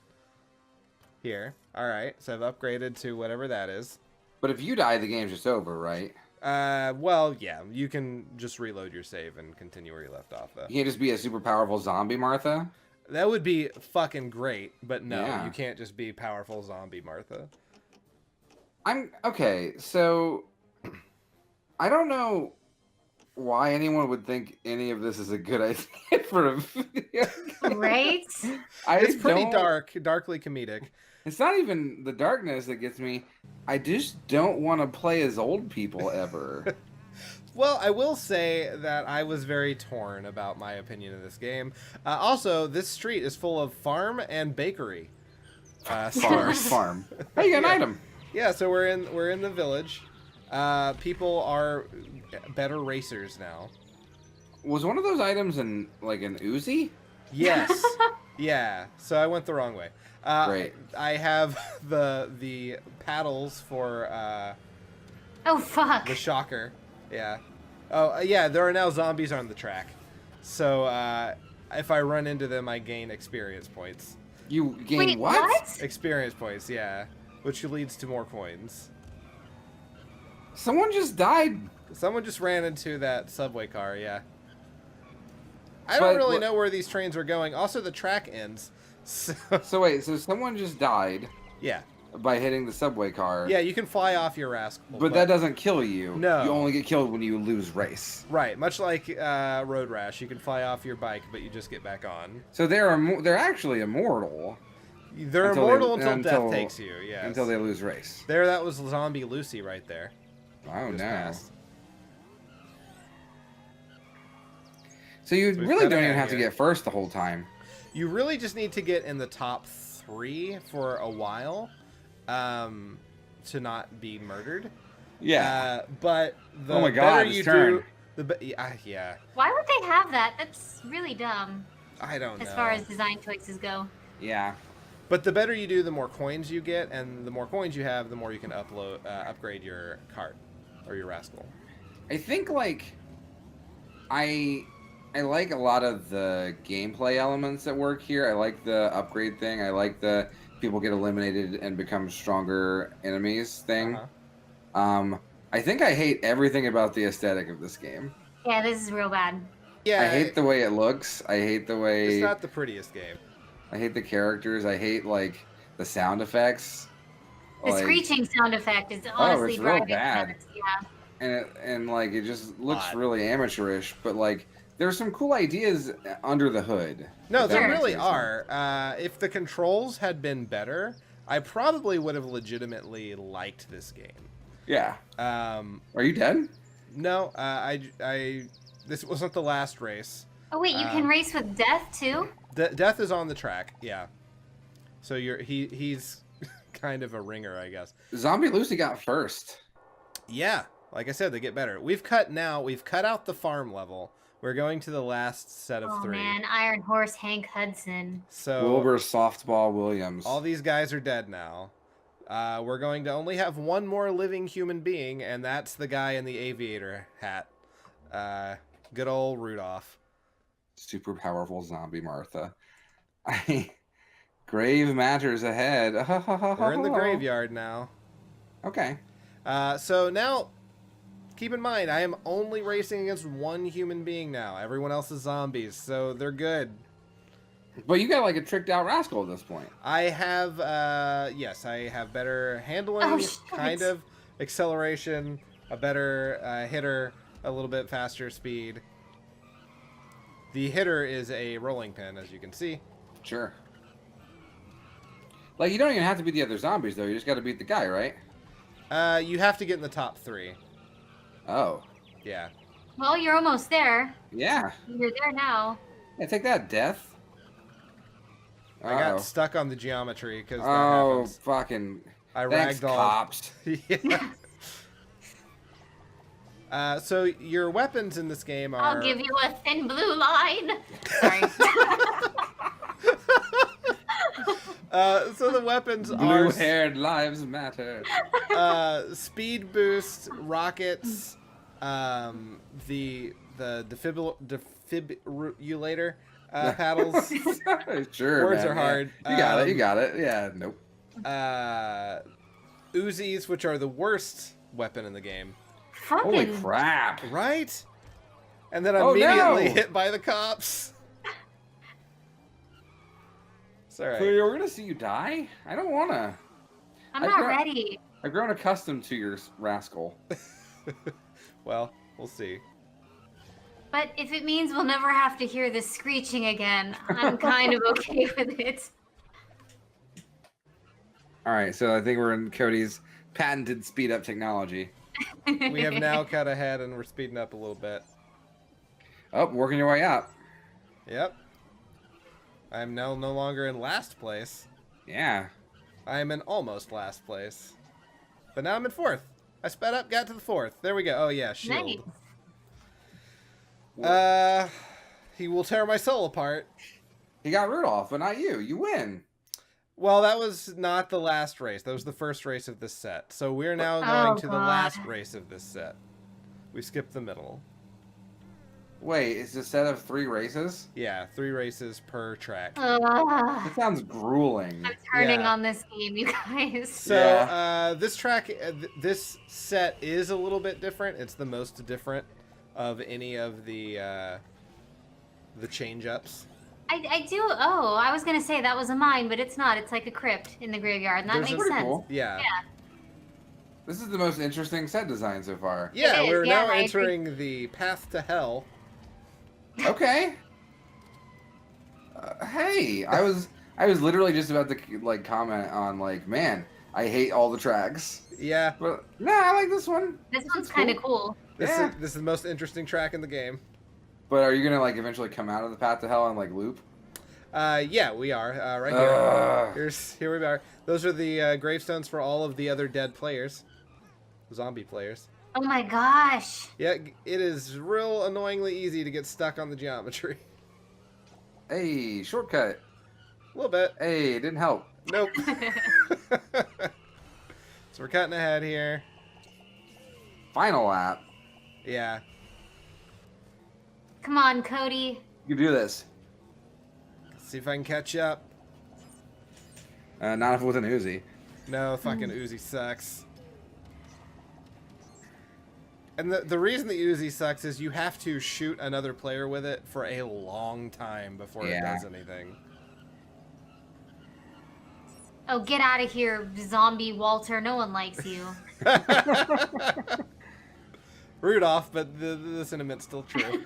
Here. Alright, so I've upgraded to whatever that is. But if you die, the game's just over, right? Well, yeah, you can just reload your save and continue where you left off, though. You can't just be a super powerful zombie, Martha. That would be fucking great, but no, Yeah. you can't just be powerful zombie Martha. Okay, so I don't know why anyone would think any of this is a good idea for a video game. Right? It's pretty don't- darkly comedic. It's not even the darkness that gets me. I just don't want to play as old people ever. Well, I will say that I was very torn about my opinion of this game. Also, this street is full of farm and bakery. Farm. Hey, you got an Yeah. item. Yeah, so we're in the village. People are better racers now. Was one of those items in like an Uzi? Yes. Yeah. So I went the wrong way. Great. I have the paddles for Oh, fuck. the shocker. Yeah. Oh, yeah. There are now zombies on the track. So if I run into them, I gain experience points. You gain Wait, what? Experience points, yeah. Which leads to more coins. Someone just died. Someone just ran into that subway car, yeah. I don't But really what- know where these trains are going. Also, the track ends. So, So wait, so someone just died yeah. by hitting the subway car. Yeah, you can fly off your rascal. But that doesn't kill you. No. You only get killed when you lose race. Right, much like Road Rash. You can fly off your bike, but you just get back on. So they're actually immortal They're Until immortal they- until until- death takes you, yes. until they lose race. There, that was Zombie Lucy right there. Oh Just no. passed. So you So we've really got don't it even have to here. get first the whole time. You really just need to get in the top 3 for a while to not be murdered. But the Oh my God, better his you turn. do, yeah, Why would they have that? That's really dumb I don't know. as far as design choices go. Yeah. But the better you do, the more coins you get, and the more coins you have, the more you can upgrade your cart or your rascal. I think like I like a lot of the gameplay elements that work here. I like the upgrade thing. I like the people get eliminated and become stronger enemies thing. Uh-huh. I think I hate everything about the aesthetic of this game. Yeah, this is real bad. Yeah, I hate the way it looks. I hate the it's way not the prettiest game. I hate the characters. I hate like the sound effects. The Like, screeching sound effect is honestly it's real driving me bad. nuts. Yeah. and like it just looks Odd. really amateurish, but like there's some cool ideas under the hood. No, if that there makes really any sense. are. If the controls had been better, I probably would have legitimately liked this game. Yeah. Um, Are you dead? no, this wasn't the last race. Oh wait, you can race with death too? Death is on the track, yeah. So he's kind of a ringer, I guess. Zombie Lucy got first. Yeah, like I said, they get better. We've cut out the farm level. We're going to the last set of Oh 3. man, Iron Horse Hank Hudson. So Wilbur Softball Williams. all these guys are dead now. We're going to only have one more living human being, and that's the guy in the aviator hat. Good old Rudolph. Super powerful zombie Martha. Grave matters ahead. We're in the graveyard now. Okay. So now, keep in mind, I am only racing against one human being now. Everyone else is zombies, so they're good. But you got like a tricked out rascal at this point. I have, yes, I have better handling, Oh, shit. kind of, acceleration, a better hitter, a little bit faster speed. The hitter is a rolling pin, as you can see. Sure. Like you don't even have to beat the other zombies though. You just got to beat the guy, right? You have to get in the top 3. Oh. Yeah. Well, you're almost there. Yeah. You're there now. Yeah. Take that, death. I got stuck on the geometry because that Oh, happens. fucking. I Thanks, ragdolled. cops. Yeah. So your weapons in this game are... I'll give you a thin blue line. Sorry. So the weapons are Blue-haired lives matter. speed boost, rockets, the defibrillator paddles. Sure. Words man, are hard. Yeah. You got it. You got it. Yeah. Nope. Uzis, which are the worst weapon in the game. Holy Fucking Right? crap! And then Oh, immediately no! hit by the cops. It's alright. So we're gonna see you die? I don't wanna. I'm I've not got- ready. I've grown accustomed to your rascal. Well, we'll see. But if it means we'll never have to hear the screeching again, I'm kind of okay with it. All right, so I think we're in Cody's patented speed up technology. We have now cut ahead and we're speeding up a little bit. Oh, working your way up. Yep. I'm now no longer in last place. Yeah. I'm in almost last place. But now I'm in fourth. I sped up, got to the fourth. There we go. Oh yeah, shield. Nice. He will tear my soul apart. He got Rudolph, but not you. You win. Well, that was not the last race. That was the first race of this set. So we're now going to the last race of this set. We skipped the middle. Wait, it's a set of 3 races? Yeah, 3 races per track. That sounds grueling. I'm turning Yeah. on this game, you guys. So Yeah. this track, this set is a little bit different. It's the most different of any of the change-ups. I do. Oh, I was gonna say that was a mine, but it's not. It's like a crypt in the graveyard, and that There's makes pretty sense. cool. Yeah. Yeah. This is the most interesting set design so far. Yeah, It is, we're yeah, now I agree. entering the path to hell. Okay. Hey, I was literally just about to like comment on like, man, I hate all the tracks. Yeah, But nah, I like this one. This one's is kind of cool. this Yeah. is the most interesting track in the game. But are you gonna like eventually come out of the path to hell and like loop? Yeah, we are right here. Ugh. Here we are. Those are the gravestones for all of the other dead players, zombie players. Oh my gosh. Yeah, it is real annoyingly easy to get stuck on the geometry. Hey, shortcut. A little bit. Hey, it didn't help. Nope. So we're cutting ahead here. Final lap. Yeah. Come on, Cody. You can do this. See if I can catch up. Not if with an Uzi. No, fucking Uzi sucks. And the reason the Uzi sucks is you have to shoot another player with it for a long time before it Yeah. does anything. Oh, get out of here, zombie Walter. No one likes you. Rudolph, but the sentiment's still true.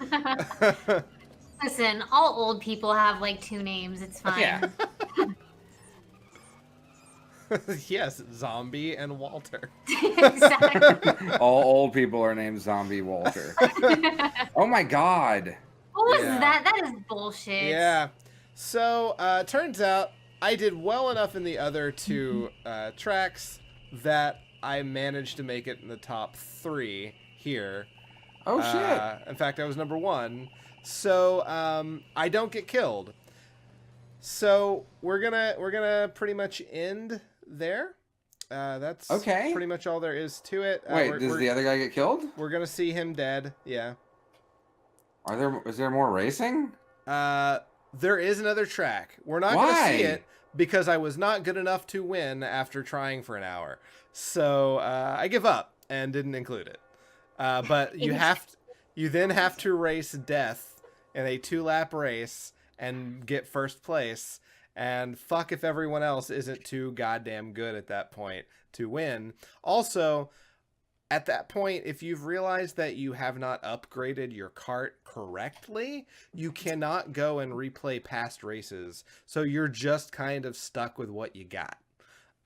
Listen, all old people have like 2 names. It's fine. Yeah. Yes, Zombie and Walter. Exactly. All old people are named Zombie Walter. Oh my god. What was Yeah. that? That is bullshit. Yeah. So, turns out I did well enough in the other 2 tracks that I managed to make it in the top 3 here. Oh shit. In fact, I was number 1. So, I don't get killed. So, we're gonna pretty much end there. That's Okay. pretty much all there is to it. Wait, we're, does we're, the other guy get killed? we're gonna see him dead. Yeah. Is there more racing? There is another track. We're not gonna Why? see it because I was not good enough to win after trying for an hour. So I give up and didn't include it. But you then have to race death in a 2-lap race and get first place. And fuck if everyone else isn't too goddamn good at that point to win. Also, at that point, if you've realized that you have not upgraded your cart correctly, you cannot go and replay past races. So you're just kind of stuck with what you got.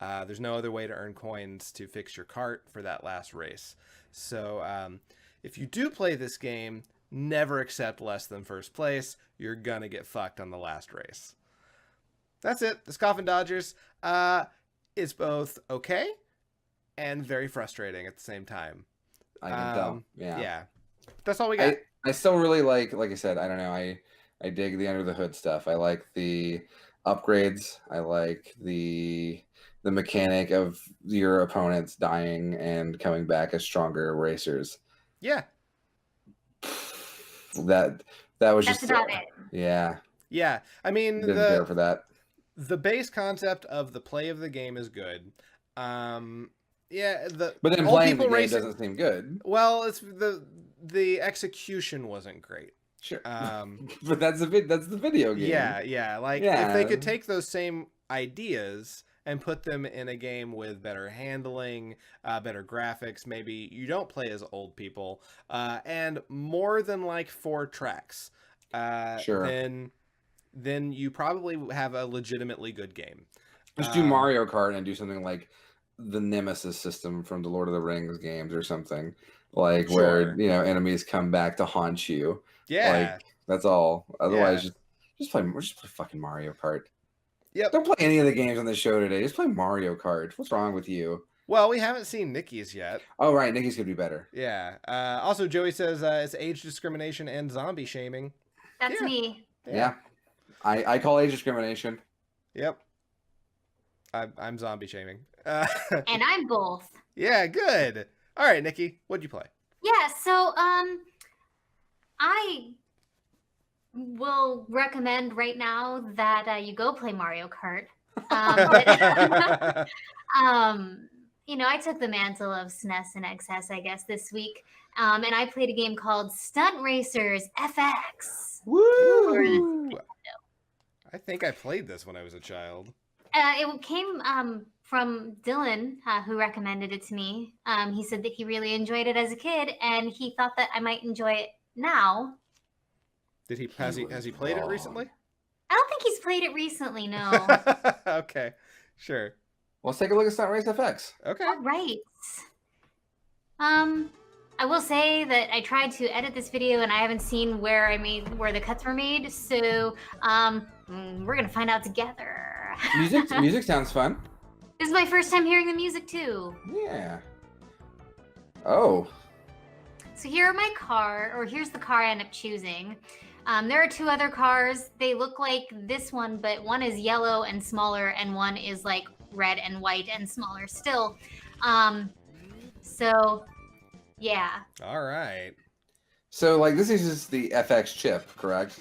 There's no other way to earn coins to fix your cart for that last race. So if you do play this game, never accept less than first place. You're gonna get fucked on the last race. That's it. The Coffin Dodgers is both okay and very frustrating at the same time. I can tell. Yeah. Yeah. That's all we got. I still really like I said, I don't know, I dig the under the hood stuff. I like the upgrades. I like the mechanic of your opponents dying and coming back as stronger racers. Yeah. That was That's just about it. Yeah. Yeah. I mean, Didn't care for that. the base concept of the play of the game is good. Yeah, But then old playing the people game racing- doesn't seem good. Well, it's the execution wasn't great. Sure. But that's the video game. Yeah. Like if they could take those same ideas and put them in a game with better handling, better graphics, maybe you don't play as old people, and more than like 4 tracks, Sure. then you probably have a legitimately good game. Just do Mario Kart and do something like the Nemesis system from the Lord of the Rings games or something. Like Sure. where, enemies come back to haunt you. Yeah. Like that's all. Otherwise Yeah. just play fucking Mario Kart. Yep. Don't play any of the games on the show today. Just play Mario Kart. What's wrong with you? Well, we haven't seen Nikki's yet. Oh right, Nikki's could be better. Yeah. Also, Joey says it's age discrimination and zombie shaming. That's Yeah. me. Yeah. I call age discrimination. Yep. I'm zombie shaming. And I'm both. Yeah, good. All right, Nikki, what'd you play? Yeah, so I will recommend right now that you go play Mario Kart. I took the mantle of SNES and XS, I guess, this week. And I played a game called Stunt Racers FX. Woo! I think I played this when I was a child. It came from Dylan, who recommended it to me. He said that he really enjoyed it as a kid, and he thought that I might enjoy it now. Did he has he played it recently? I don't think he's played it recently, no. Okay, sure. Well, let's take a look at Stunt Race FX. Okay. All right. I will say that I tried to edit this video and I haven't seen where the cuts were made, so we're gonna find out together. Music sounds fun. This is my first time hearing the music too. Yeah. Oh. So here's the car I end up choosing. There are 2 other cars. They look like this one, but one is yellow and smaller, and one is like red and white and smaller still. So yeah. All right. So this is just the FX chip, correct?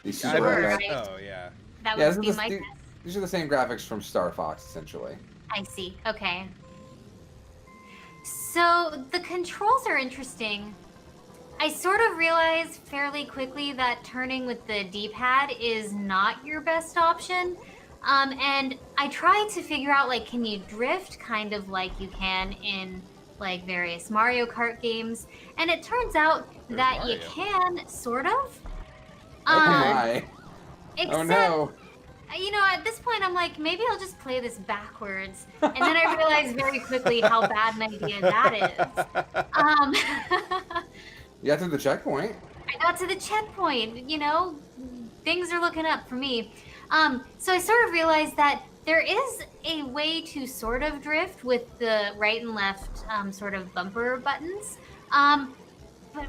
The Super Sure, FX. right. Oh yeah. That Yeah, would be my guess. these are the same graphics from Star Fox, essentially. I see. Okay. So the controls are interesting. I sort of realized fairly quickly that turning with the D-pad is not your best option. And I tried to figure out, can you drift kind of like you can in various Mario Kart games? And it turns out that you can, sort of. Oh my. Except, Oh no. At this point, I'm like, maybe I'll just play this backwards. And then I realized very quickly how bad an idea that is. You got through the checkpoint. I got to the checkpoint, things are looking up for me. So I sort of realized that there is a way to sort of drift with the right and left sort of bumper buttons. But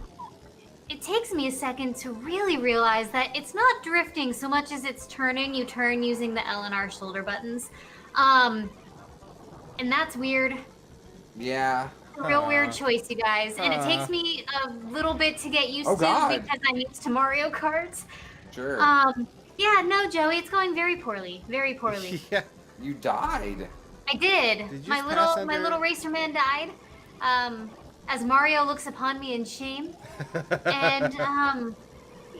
it takes me a second to really realize that it's not drifting so much as it's turning. You turn using the L and R shoulder buttons. And that's weird. Yeah. A real weird choice, you guys. And it takes me a little bit to get used to God. because I'm used to Mario Kart. Sure. Yeah, no, Joey, it's going very poorly. Very poorly. Yeah. You died. I did. Did you My just little pass my under- little racer man died. As Mario looks upon me in shame. And I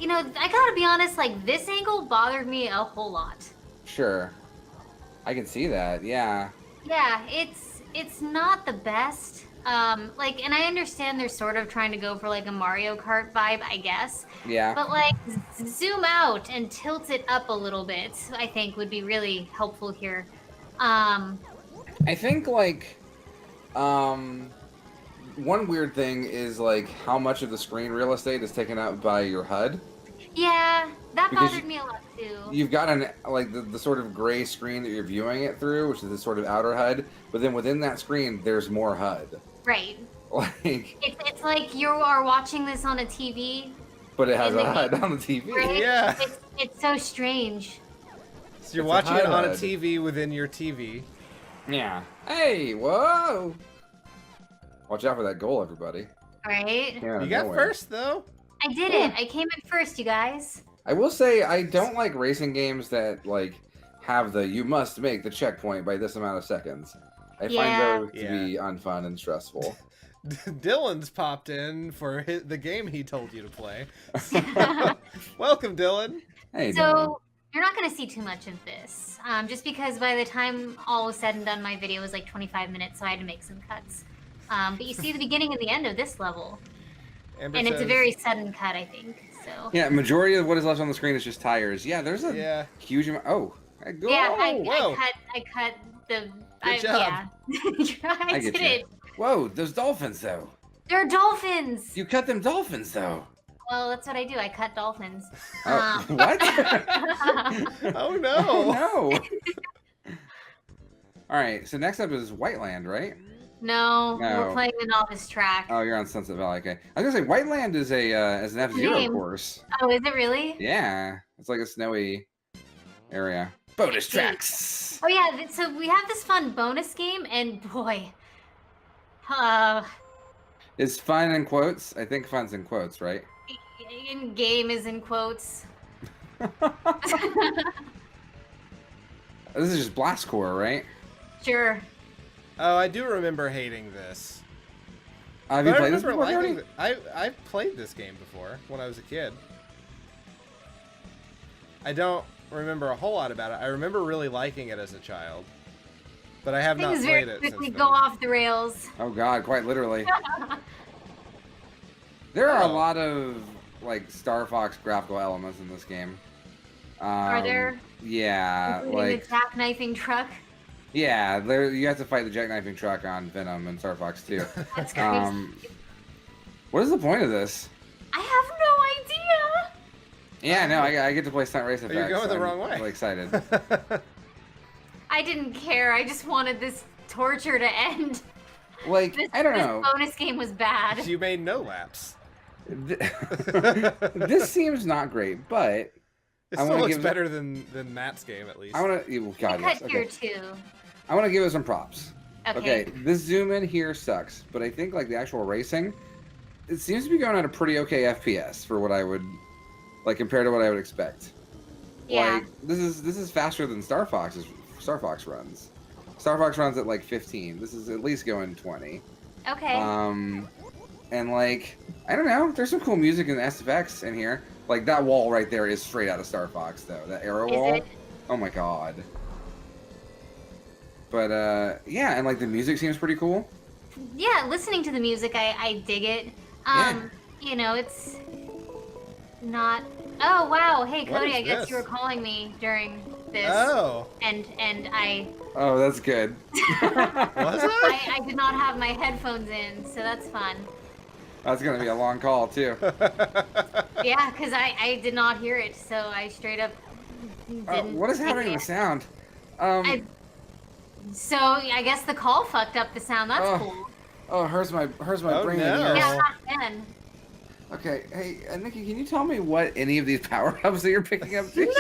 gotta be honest, this angle bothered me a whole lot. Sure. I can see that. Yeah. Yeah, it's not the best. And I understand they're sort of trying to go for a Mario Kart vibe, I guess. Yeah. But zoom out and tilt it up a little bit, I think would be really helpful here. I think one weird thing is how much of the screen real estate is taken up by your HUD. Yeah, that Because bothered me a lot too. You've got an like the sort of gray screen that you're viewing it through, which is this sort of outer HUD, but then within that screen, there's more HUD. Right. Like, It's like you are watching this on a TV. but it has in the a HUD game, on the TV. Right? Yeah. It's so strange. So you're It's a watching it on a HUD. TV within your TV. Yeah. Hey, whoa! Watch out for that goal, everybody. Right? Came out of You got nowhere. first though. I did it. I came in first, you guys. I will say I don't like racing games that like have the you must make the checkpoint by this amount of seconds. I Yeah. find those to be unfun and stressful. Dylan's popped in for the game he told you to play. Welcome, Dylan. Hey, Dylan. So you're not going to see too much of this, just because by the time all was said and done, my video was like 25 minutes, so I had to make some cuts. But you see the beginning and the end of this level, Amber and it's a says- very sudden cut, I think. So Yeah, majority of what is left on the screen is just tires. Yeah, there's a Yeah. huge amount. Oh, go. yeah, whoa. I cut the. Good job. Yeah, I get did you. it. Whoa, those dolphins though. They're dolphins. You cut them dolphins though. Well, that's what I do. I cut dolphins. Oh, Um, what? Oh no. Oh no. All right, so next up is Whiteland, right? No, No. we're playing the novice track. Oh, you're on Sunset Valley. Okay, I was gonna say Whiteland is an F-Zero Name. course. Oh, is it really? Yeah, it's like a snowy area. Bonus tracks. Oh yeah, so we have this fun bonus game, and boy, Is fun in quotes? I think fun's in quotes, right? in game is in quotes. This is just Blast Core, right? Sure. Oh, I do remember hating this. Have you But I played this remember before, liking Cody? I've played this game before when I was a kid. I don't remember a whole lot about it. I remember really liking it as a child, but I have not Things very played it quickly since go then. off the rails. Oh God, quite literally. There are a Oh. lot of like Star Fox graphical elements in this game. Are there? Yeah, Including like the jackknifing truck. yeah, there you have to fight the jackknifing truck on Venom and Star Fox 2. That's crazy. What is the point of this? I have no idea. Yeah, no, I get to play Stunt Race FX. You're going the I'm wrong way. really excited. I didn't care. I just wanted this torture to end. Like, This, I don't this know. bonus game was bad. You made no laps. This seems not great, but It I still wanna looks give- better than Matt's game at least. I want to. Oh, God, I yes. cut here Okay. too. I want to give it some props. Okay. This zoom in here sucks, but I think like the actual racing, it seems to be going at a pretty okay FPS for what I would like compared to what I would expect. Yeah. Like this is faster than Star Fox runs. Star Fox runs at like 15. This is at least going 20. Okay. And like I don't know, there's some cool music in the SFX in here. Like that wall right there is straight out of Star Fox though. That arrow Is wall. it? Oh my God. But yeah, and like the music seems pretty cool. Yeah, listening to the music, I dig it. You know, it's not. Oh wow, hey What Cody, is I guess this? you were calling me during this, Oh, and I Oh, that's good. was it? I did not have my headphones in, so that's fun. That's gonna be a long call too. Yeah, because I did not hear it, so I straight up didn't. What is happening to the sound? So I guess the call fucked up the sound. That's Oh. cool. Oh, hurts my Oh, brain no. in here. Yeah, not then. Okay, hey Nikki, can you tell me what any of these power ups that you're picking up do? No,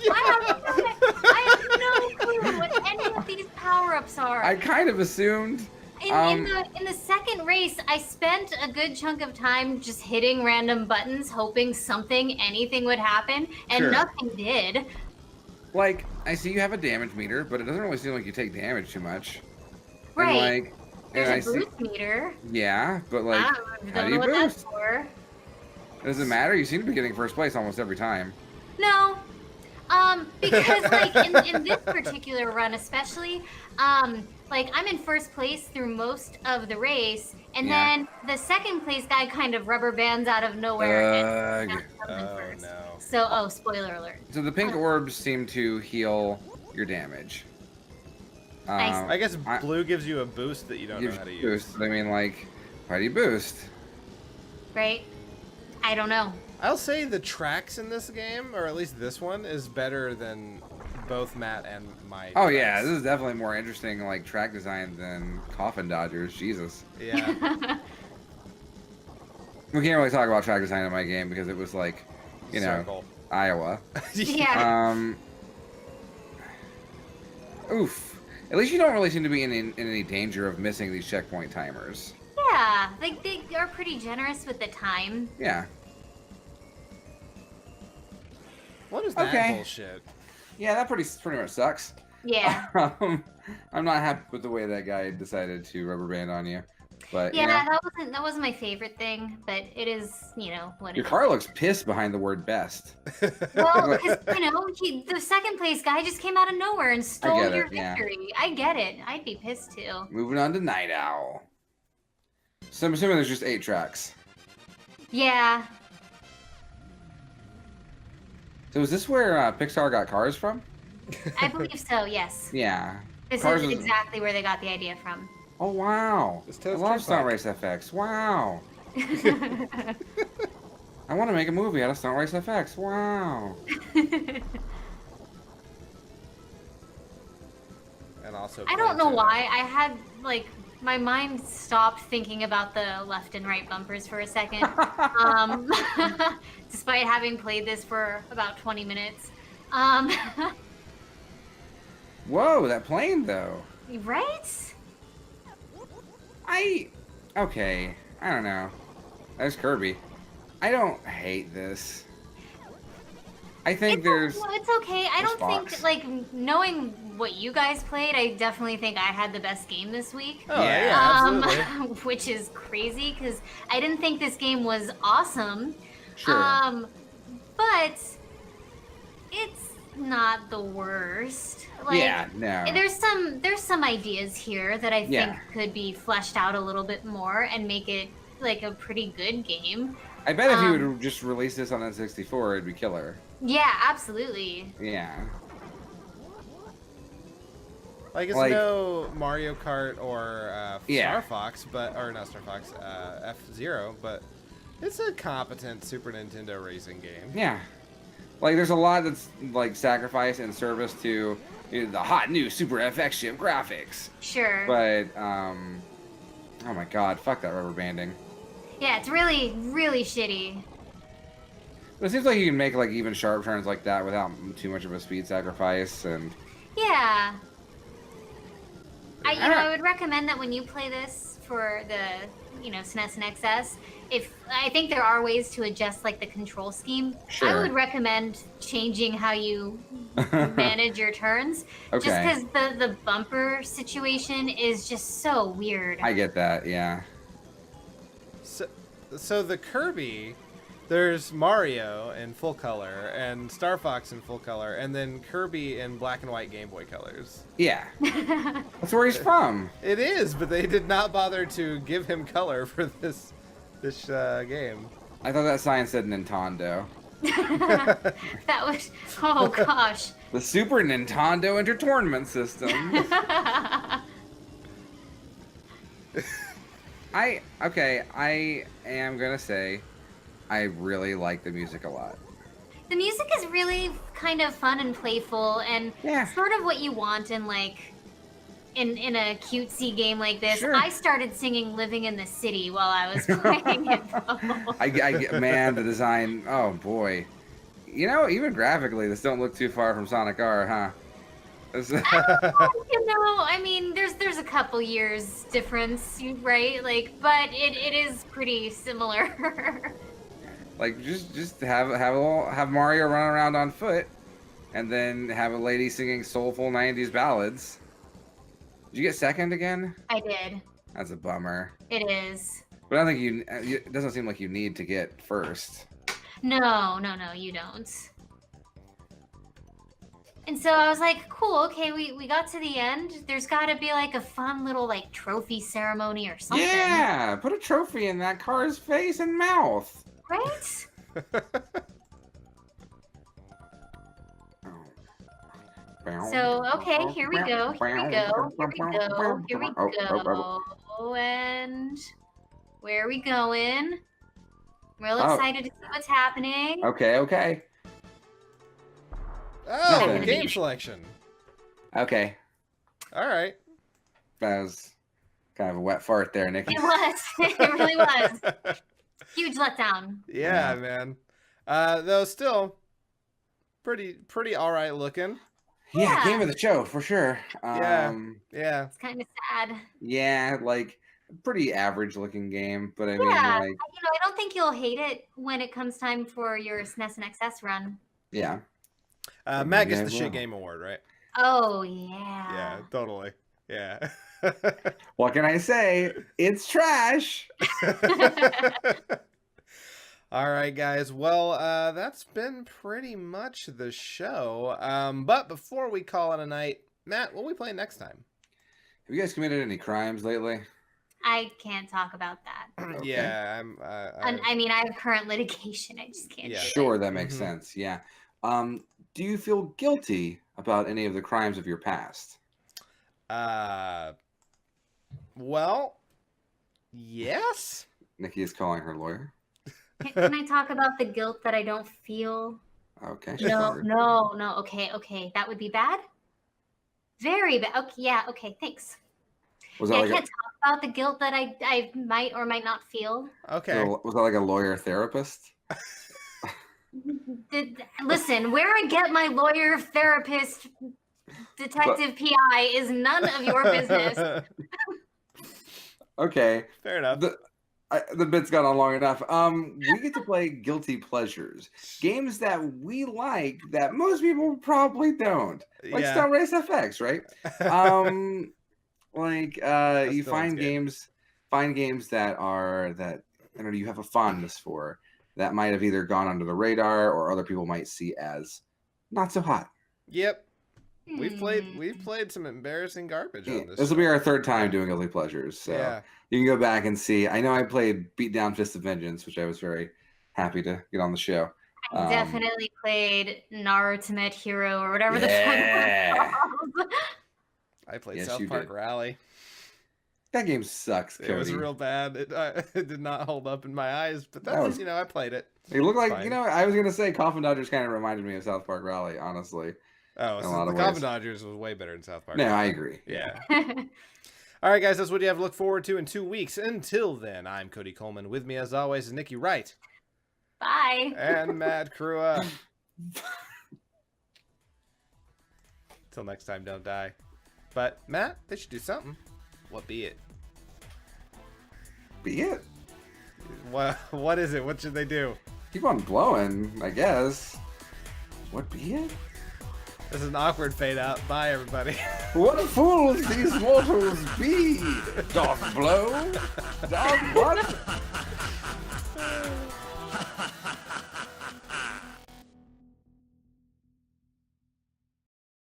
I have no clue what any of these power-ups are. I kind of assumed. In the second race, I spent a good chunk of time just hitting random buttons, hoping anything would happen, and Sure. nothing did. Like, I see you have a damage meter, but it doesn't really seem like you take damage too much. Right. And like, and I There's a see, boost meter. yeah, but like, I how don't do know you what that's boost? for. Does it matter? You seem to be getting first place almost every time. No. Because like in this particular run especially, like I'm in first place through most of the race, and Yeah. then the second place guy kind of rubber bands out of nowhere and Ugh. comes in Oh first. no. So, spoiler alert. So the pink orbs seem to heal your damage. Nice. I guess I- blue gives you a boost that you don't know gives how to you use. boost, but I mean, like, how do you boost? Right? I don't know. I'll say the tracks in this game, or at least this one, is better than both Matt and my. Oh yeah, tracks. this is definitely more interesting like track design than Coffin Dodgers. Jesus. Yeah. We can't really talk about track design in my game because it was like, you know, Circle. Iowa. Yeah. Oof. At least you don't really seem to be in any danger of missing these checkpoint timers. Yeah, like they are pretty generous with the time. Yeah. What is that Okay. bullshit? Yeah, that pretty much sucks. Yeah. I'm not happy with the way that guy decided to rubber band on you. But Yeah, you know, that wasn't my favorite thing, but it is, you know, what your it car looks pissed behind the word best. Well, because, you know, the second place guy just came out of nowhere and stole get your it, yeah. victory. I get it. I'd be pissed too. Moving on to Night Owl. So I'm assuming there's just 8 tracks. Yeah. So is this where Pixar got Cars from? I believe so, yes. Yeah. This Cars is is- exactly where they got the idea from. Oh wow! This I toad's love just Stunt like- Race FX. Wow! I want to make a movie out of Stunt Race FX. Wow! And also. I don't know Planes why. I had, like, my mind stopped thinking about the left and right bumpers for a second. Despite having played this for about 20 minutes. Whoa! That plane though. Right? Okay. I don't know. There's Kirby. I don't hate this. I think there's. It's okay. I don't Fox. think, like, knowing what you guys played, I definitely think I had the best game this week. Oh, Yeah. yeah, absolutely. Which is crazy because I didn't think this game was awesome. Sure. But it's not the worst. Like, Yeah. No. there's some ideas here that I think Yeah. could be fleshed out a little bit more and make it like a pretty good game. I bet if you would just release this on N64, it'd be killer. Yeah, absolutely. Yeah. Like, it's Like- no Mario Kart or Yeah. Star Fox, or not Star Fox, F-Zero, but it's a competent Super Nintendo racing game. Yeah. Like, there's a lot that's, like, sacrificed in service to the hot new Super FX chip graphics. Sure. But, oh my god, fuck that rubber banding. Yeah, it's really, really shitty. But it seems like you can make, like, even sharp turns like that without too much of a speed sacrifice, and... Yeah. Yeah. I would recommend that when you play this for the, SNES and XS, I think there are ways to adjust, like, the control scheme. Sure. I would recommend changing how you manage your turns. Okay. Just because the bumper situation is just so weird. I get that, yeah. So the Kirby, there's Mario in full color, and Star Fox in full color, and then Kirby in black and white Game Boy colors. Yeah. That's where he's from. It is, but they did not bother to give him color for this game. I thought that sign said Nintondo. That was, oh gosh. The Super Nintondo Enertornment system. I am gonna say I really like the music a lot. The music is really kind of fun and playful and Yeah. sort of what you want in in a cutesy game like this. Sure. I started singing Living in the City while I was playing it though. I get, man, the design, oh boy. Even graphically, this don't look too far from Sonic R, huh? I mean, there's a couple years difference, right? Like, but it is pretty similar. Like, just have Mario run around on foot, and then have a lady singing soulful 90s ballads. Did you get second again? I did. That's a bummer. It is. But I don't think it doesn't seem like you need to get first. No, you don't. And so I was like, cool, okay, we got to the end. There's got to be like a fun little like trophy ceremony or something. Yeah, put a trophy in that car's face and mouth. Right? So, okay, here we go. And where are we going? real Oh. excited to see what's happening. Okay. Oh, Nothing. game selection. Okay. All right. That was kind of a wet fart there, Nikki. It was. It really was. Huge letdown. Yeah, Yeah. man. Though still pretty all right looking. Yeah, Yeah. game of the show for sure. Yeah. It's kind of sad. Yeah, like pretty average looking game, but I mean, Yeah. like, I don't think you'll hate it when it comes time for your SNES and XS run. yeah. Matt gets Yeah, the shit well. game award, right? Oh yeah. Yeah, totally. Yeah. What can I say? It's trash. All right, guys. Well, that's been pretty much the show. But before we call it a night, Matt, what are we playing next time? Have you guys committed any crimes lately? I can't talk about that. Okay. Yeah, I mean, I have current litigation. I just can't. Yeah. do it. Sure, that makes Mhm. sense. Yeah. Do you feel guilty about any of the crimes of your past? Well, yes. Nikki is calling her lawyer. Can I talk about the guilt that I don't feel? Okay. No, sure. no. Okay. That would be bad. Very bad. Okay, yeah. Okay, thanks. Was Yeah, that I like can't talk about the guilt that I might or might not feel. Okay. was that like a lawyer therapist? Listen, where I get my lawyer, therapist, detective, PI is none of your business. Okay. Fair enough. The bit's gone on long enough. We get to play guilty pleasures, games that we like that most people probably don't, like Yeah. Stunt Race FX, right? Like you still find is games that I don't know, you have a fondness for that might have either gone under the radar or other people might see as not so hot. Yep. We've Hmm. played some embarrassing garbage Yeah, on this. this will be our third time doing guilty pleasures, so Yeah. you can go back and see. I know I played Beat Down Fist of Vengeance, which I was very happy to get on the show. I definitely played Naruto Hero or whatever Yeah. the fuck it's called. I played Yes, South you Park did. Rally. That game sucks, Cody. It was real bad. It did not hold up in my eyes, but That that's was- I played it. It looked like, Fine. I was gonna say Coffin Dodgers kind of reminded me of South Park Rally, honestly. Oh, In a so lot the of Coffin ways. Dodgers was way better than South Park. No, I agree. Yeah. All right, guys, that's what you have to look forward to in 2 weeks. Until then, I'm Cody Coleman. With me, as always, is Nikki Wright Bye. and Matt Crua. Till next time, don't die. But Matt, they should do something. What be it? Be it. What is it? What should they do? Keep on blowing, I guess. What be it? This is an awkward fade out. Bye, everybody. What fools these mortals be! Dog blow? Dog what?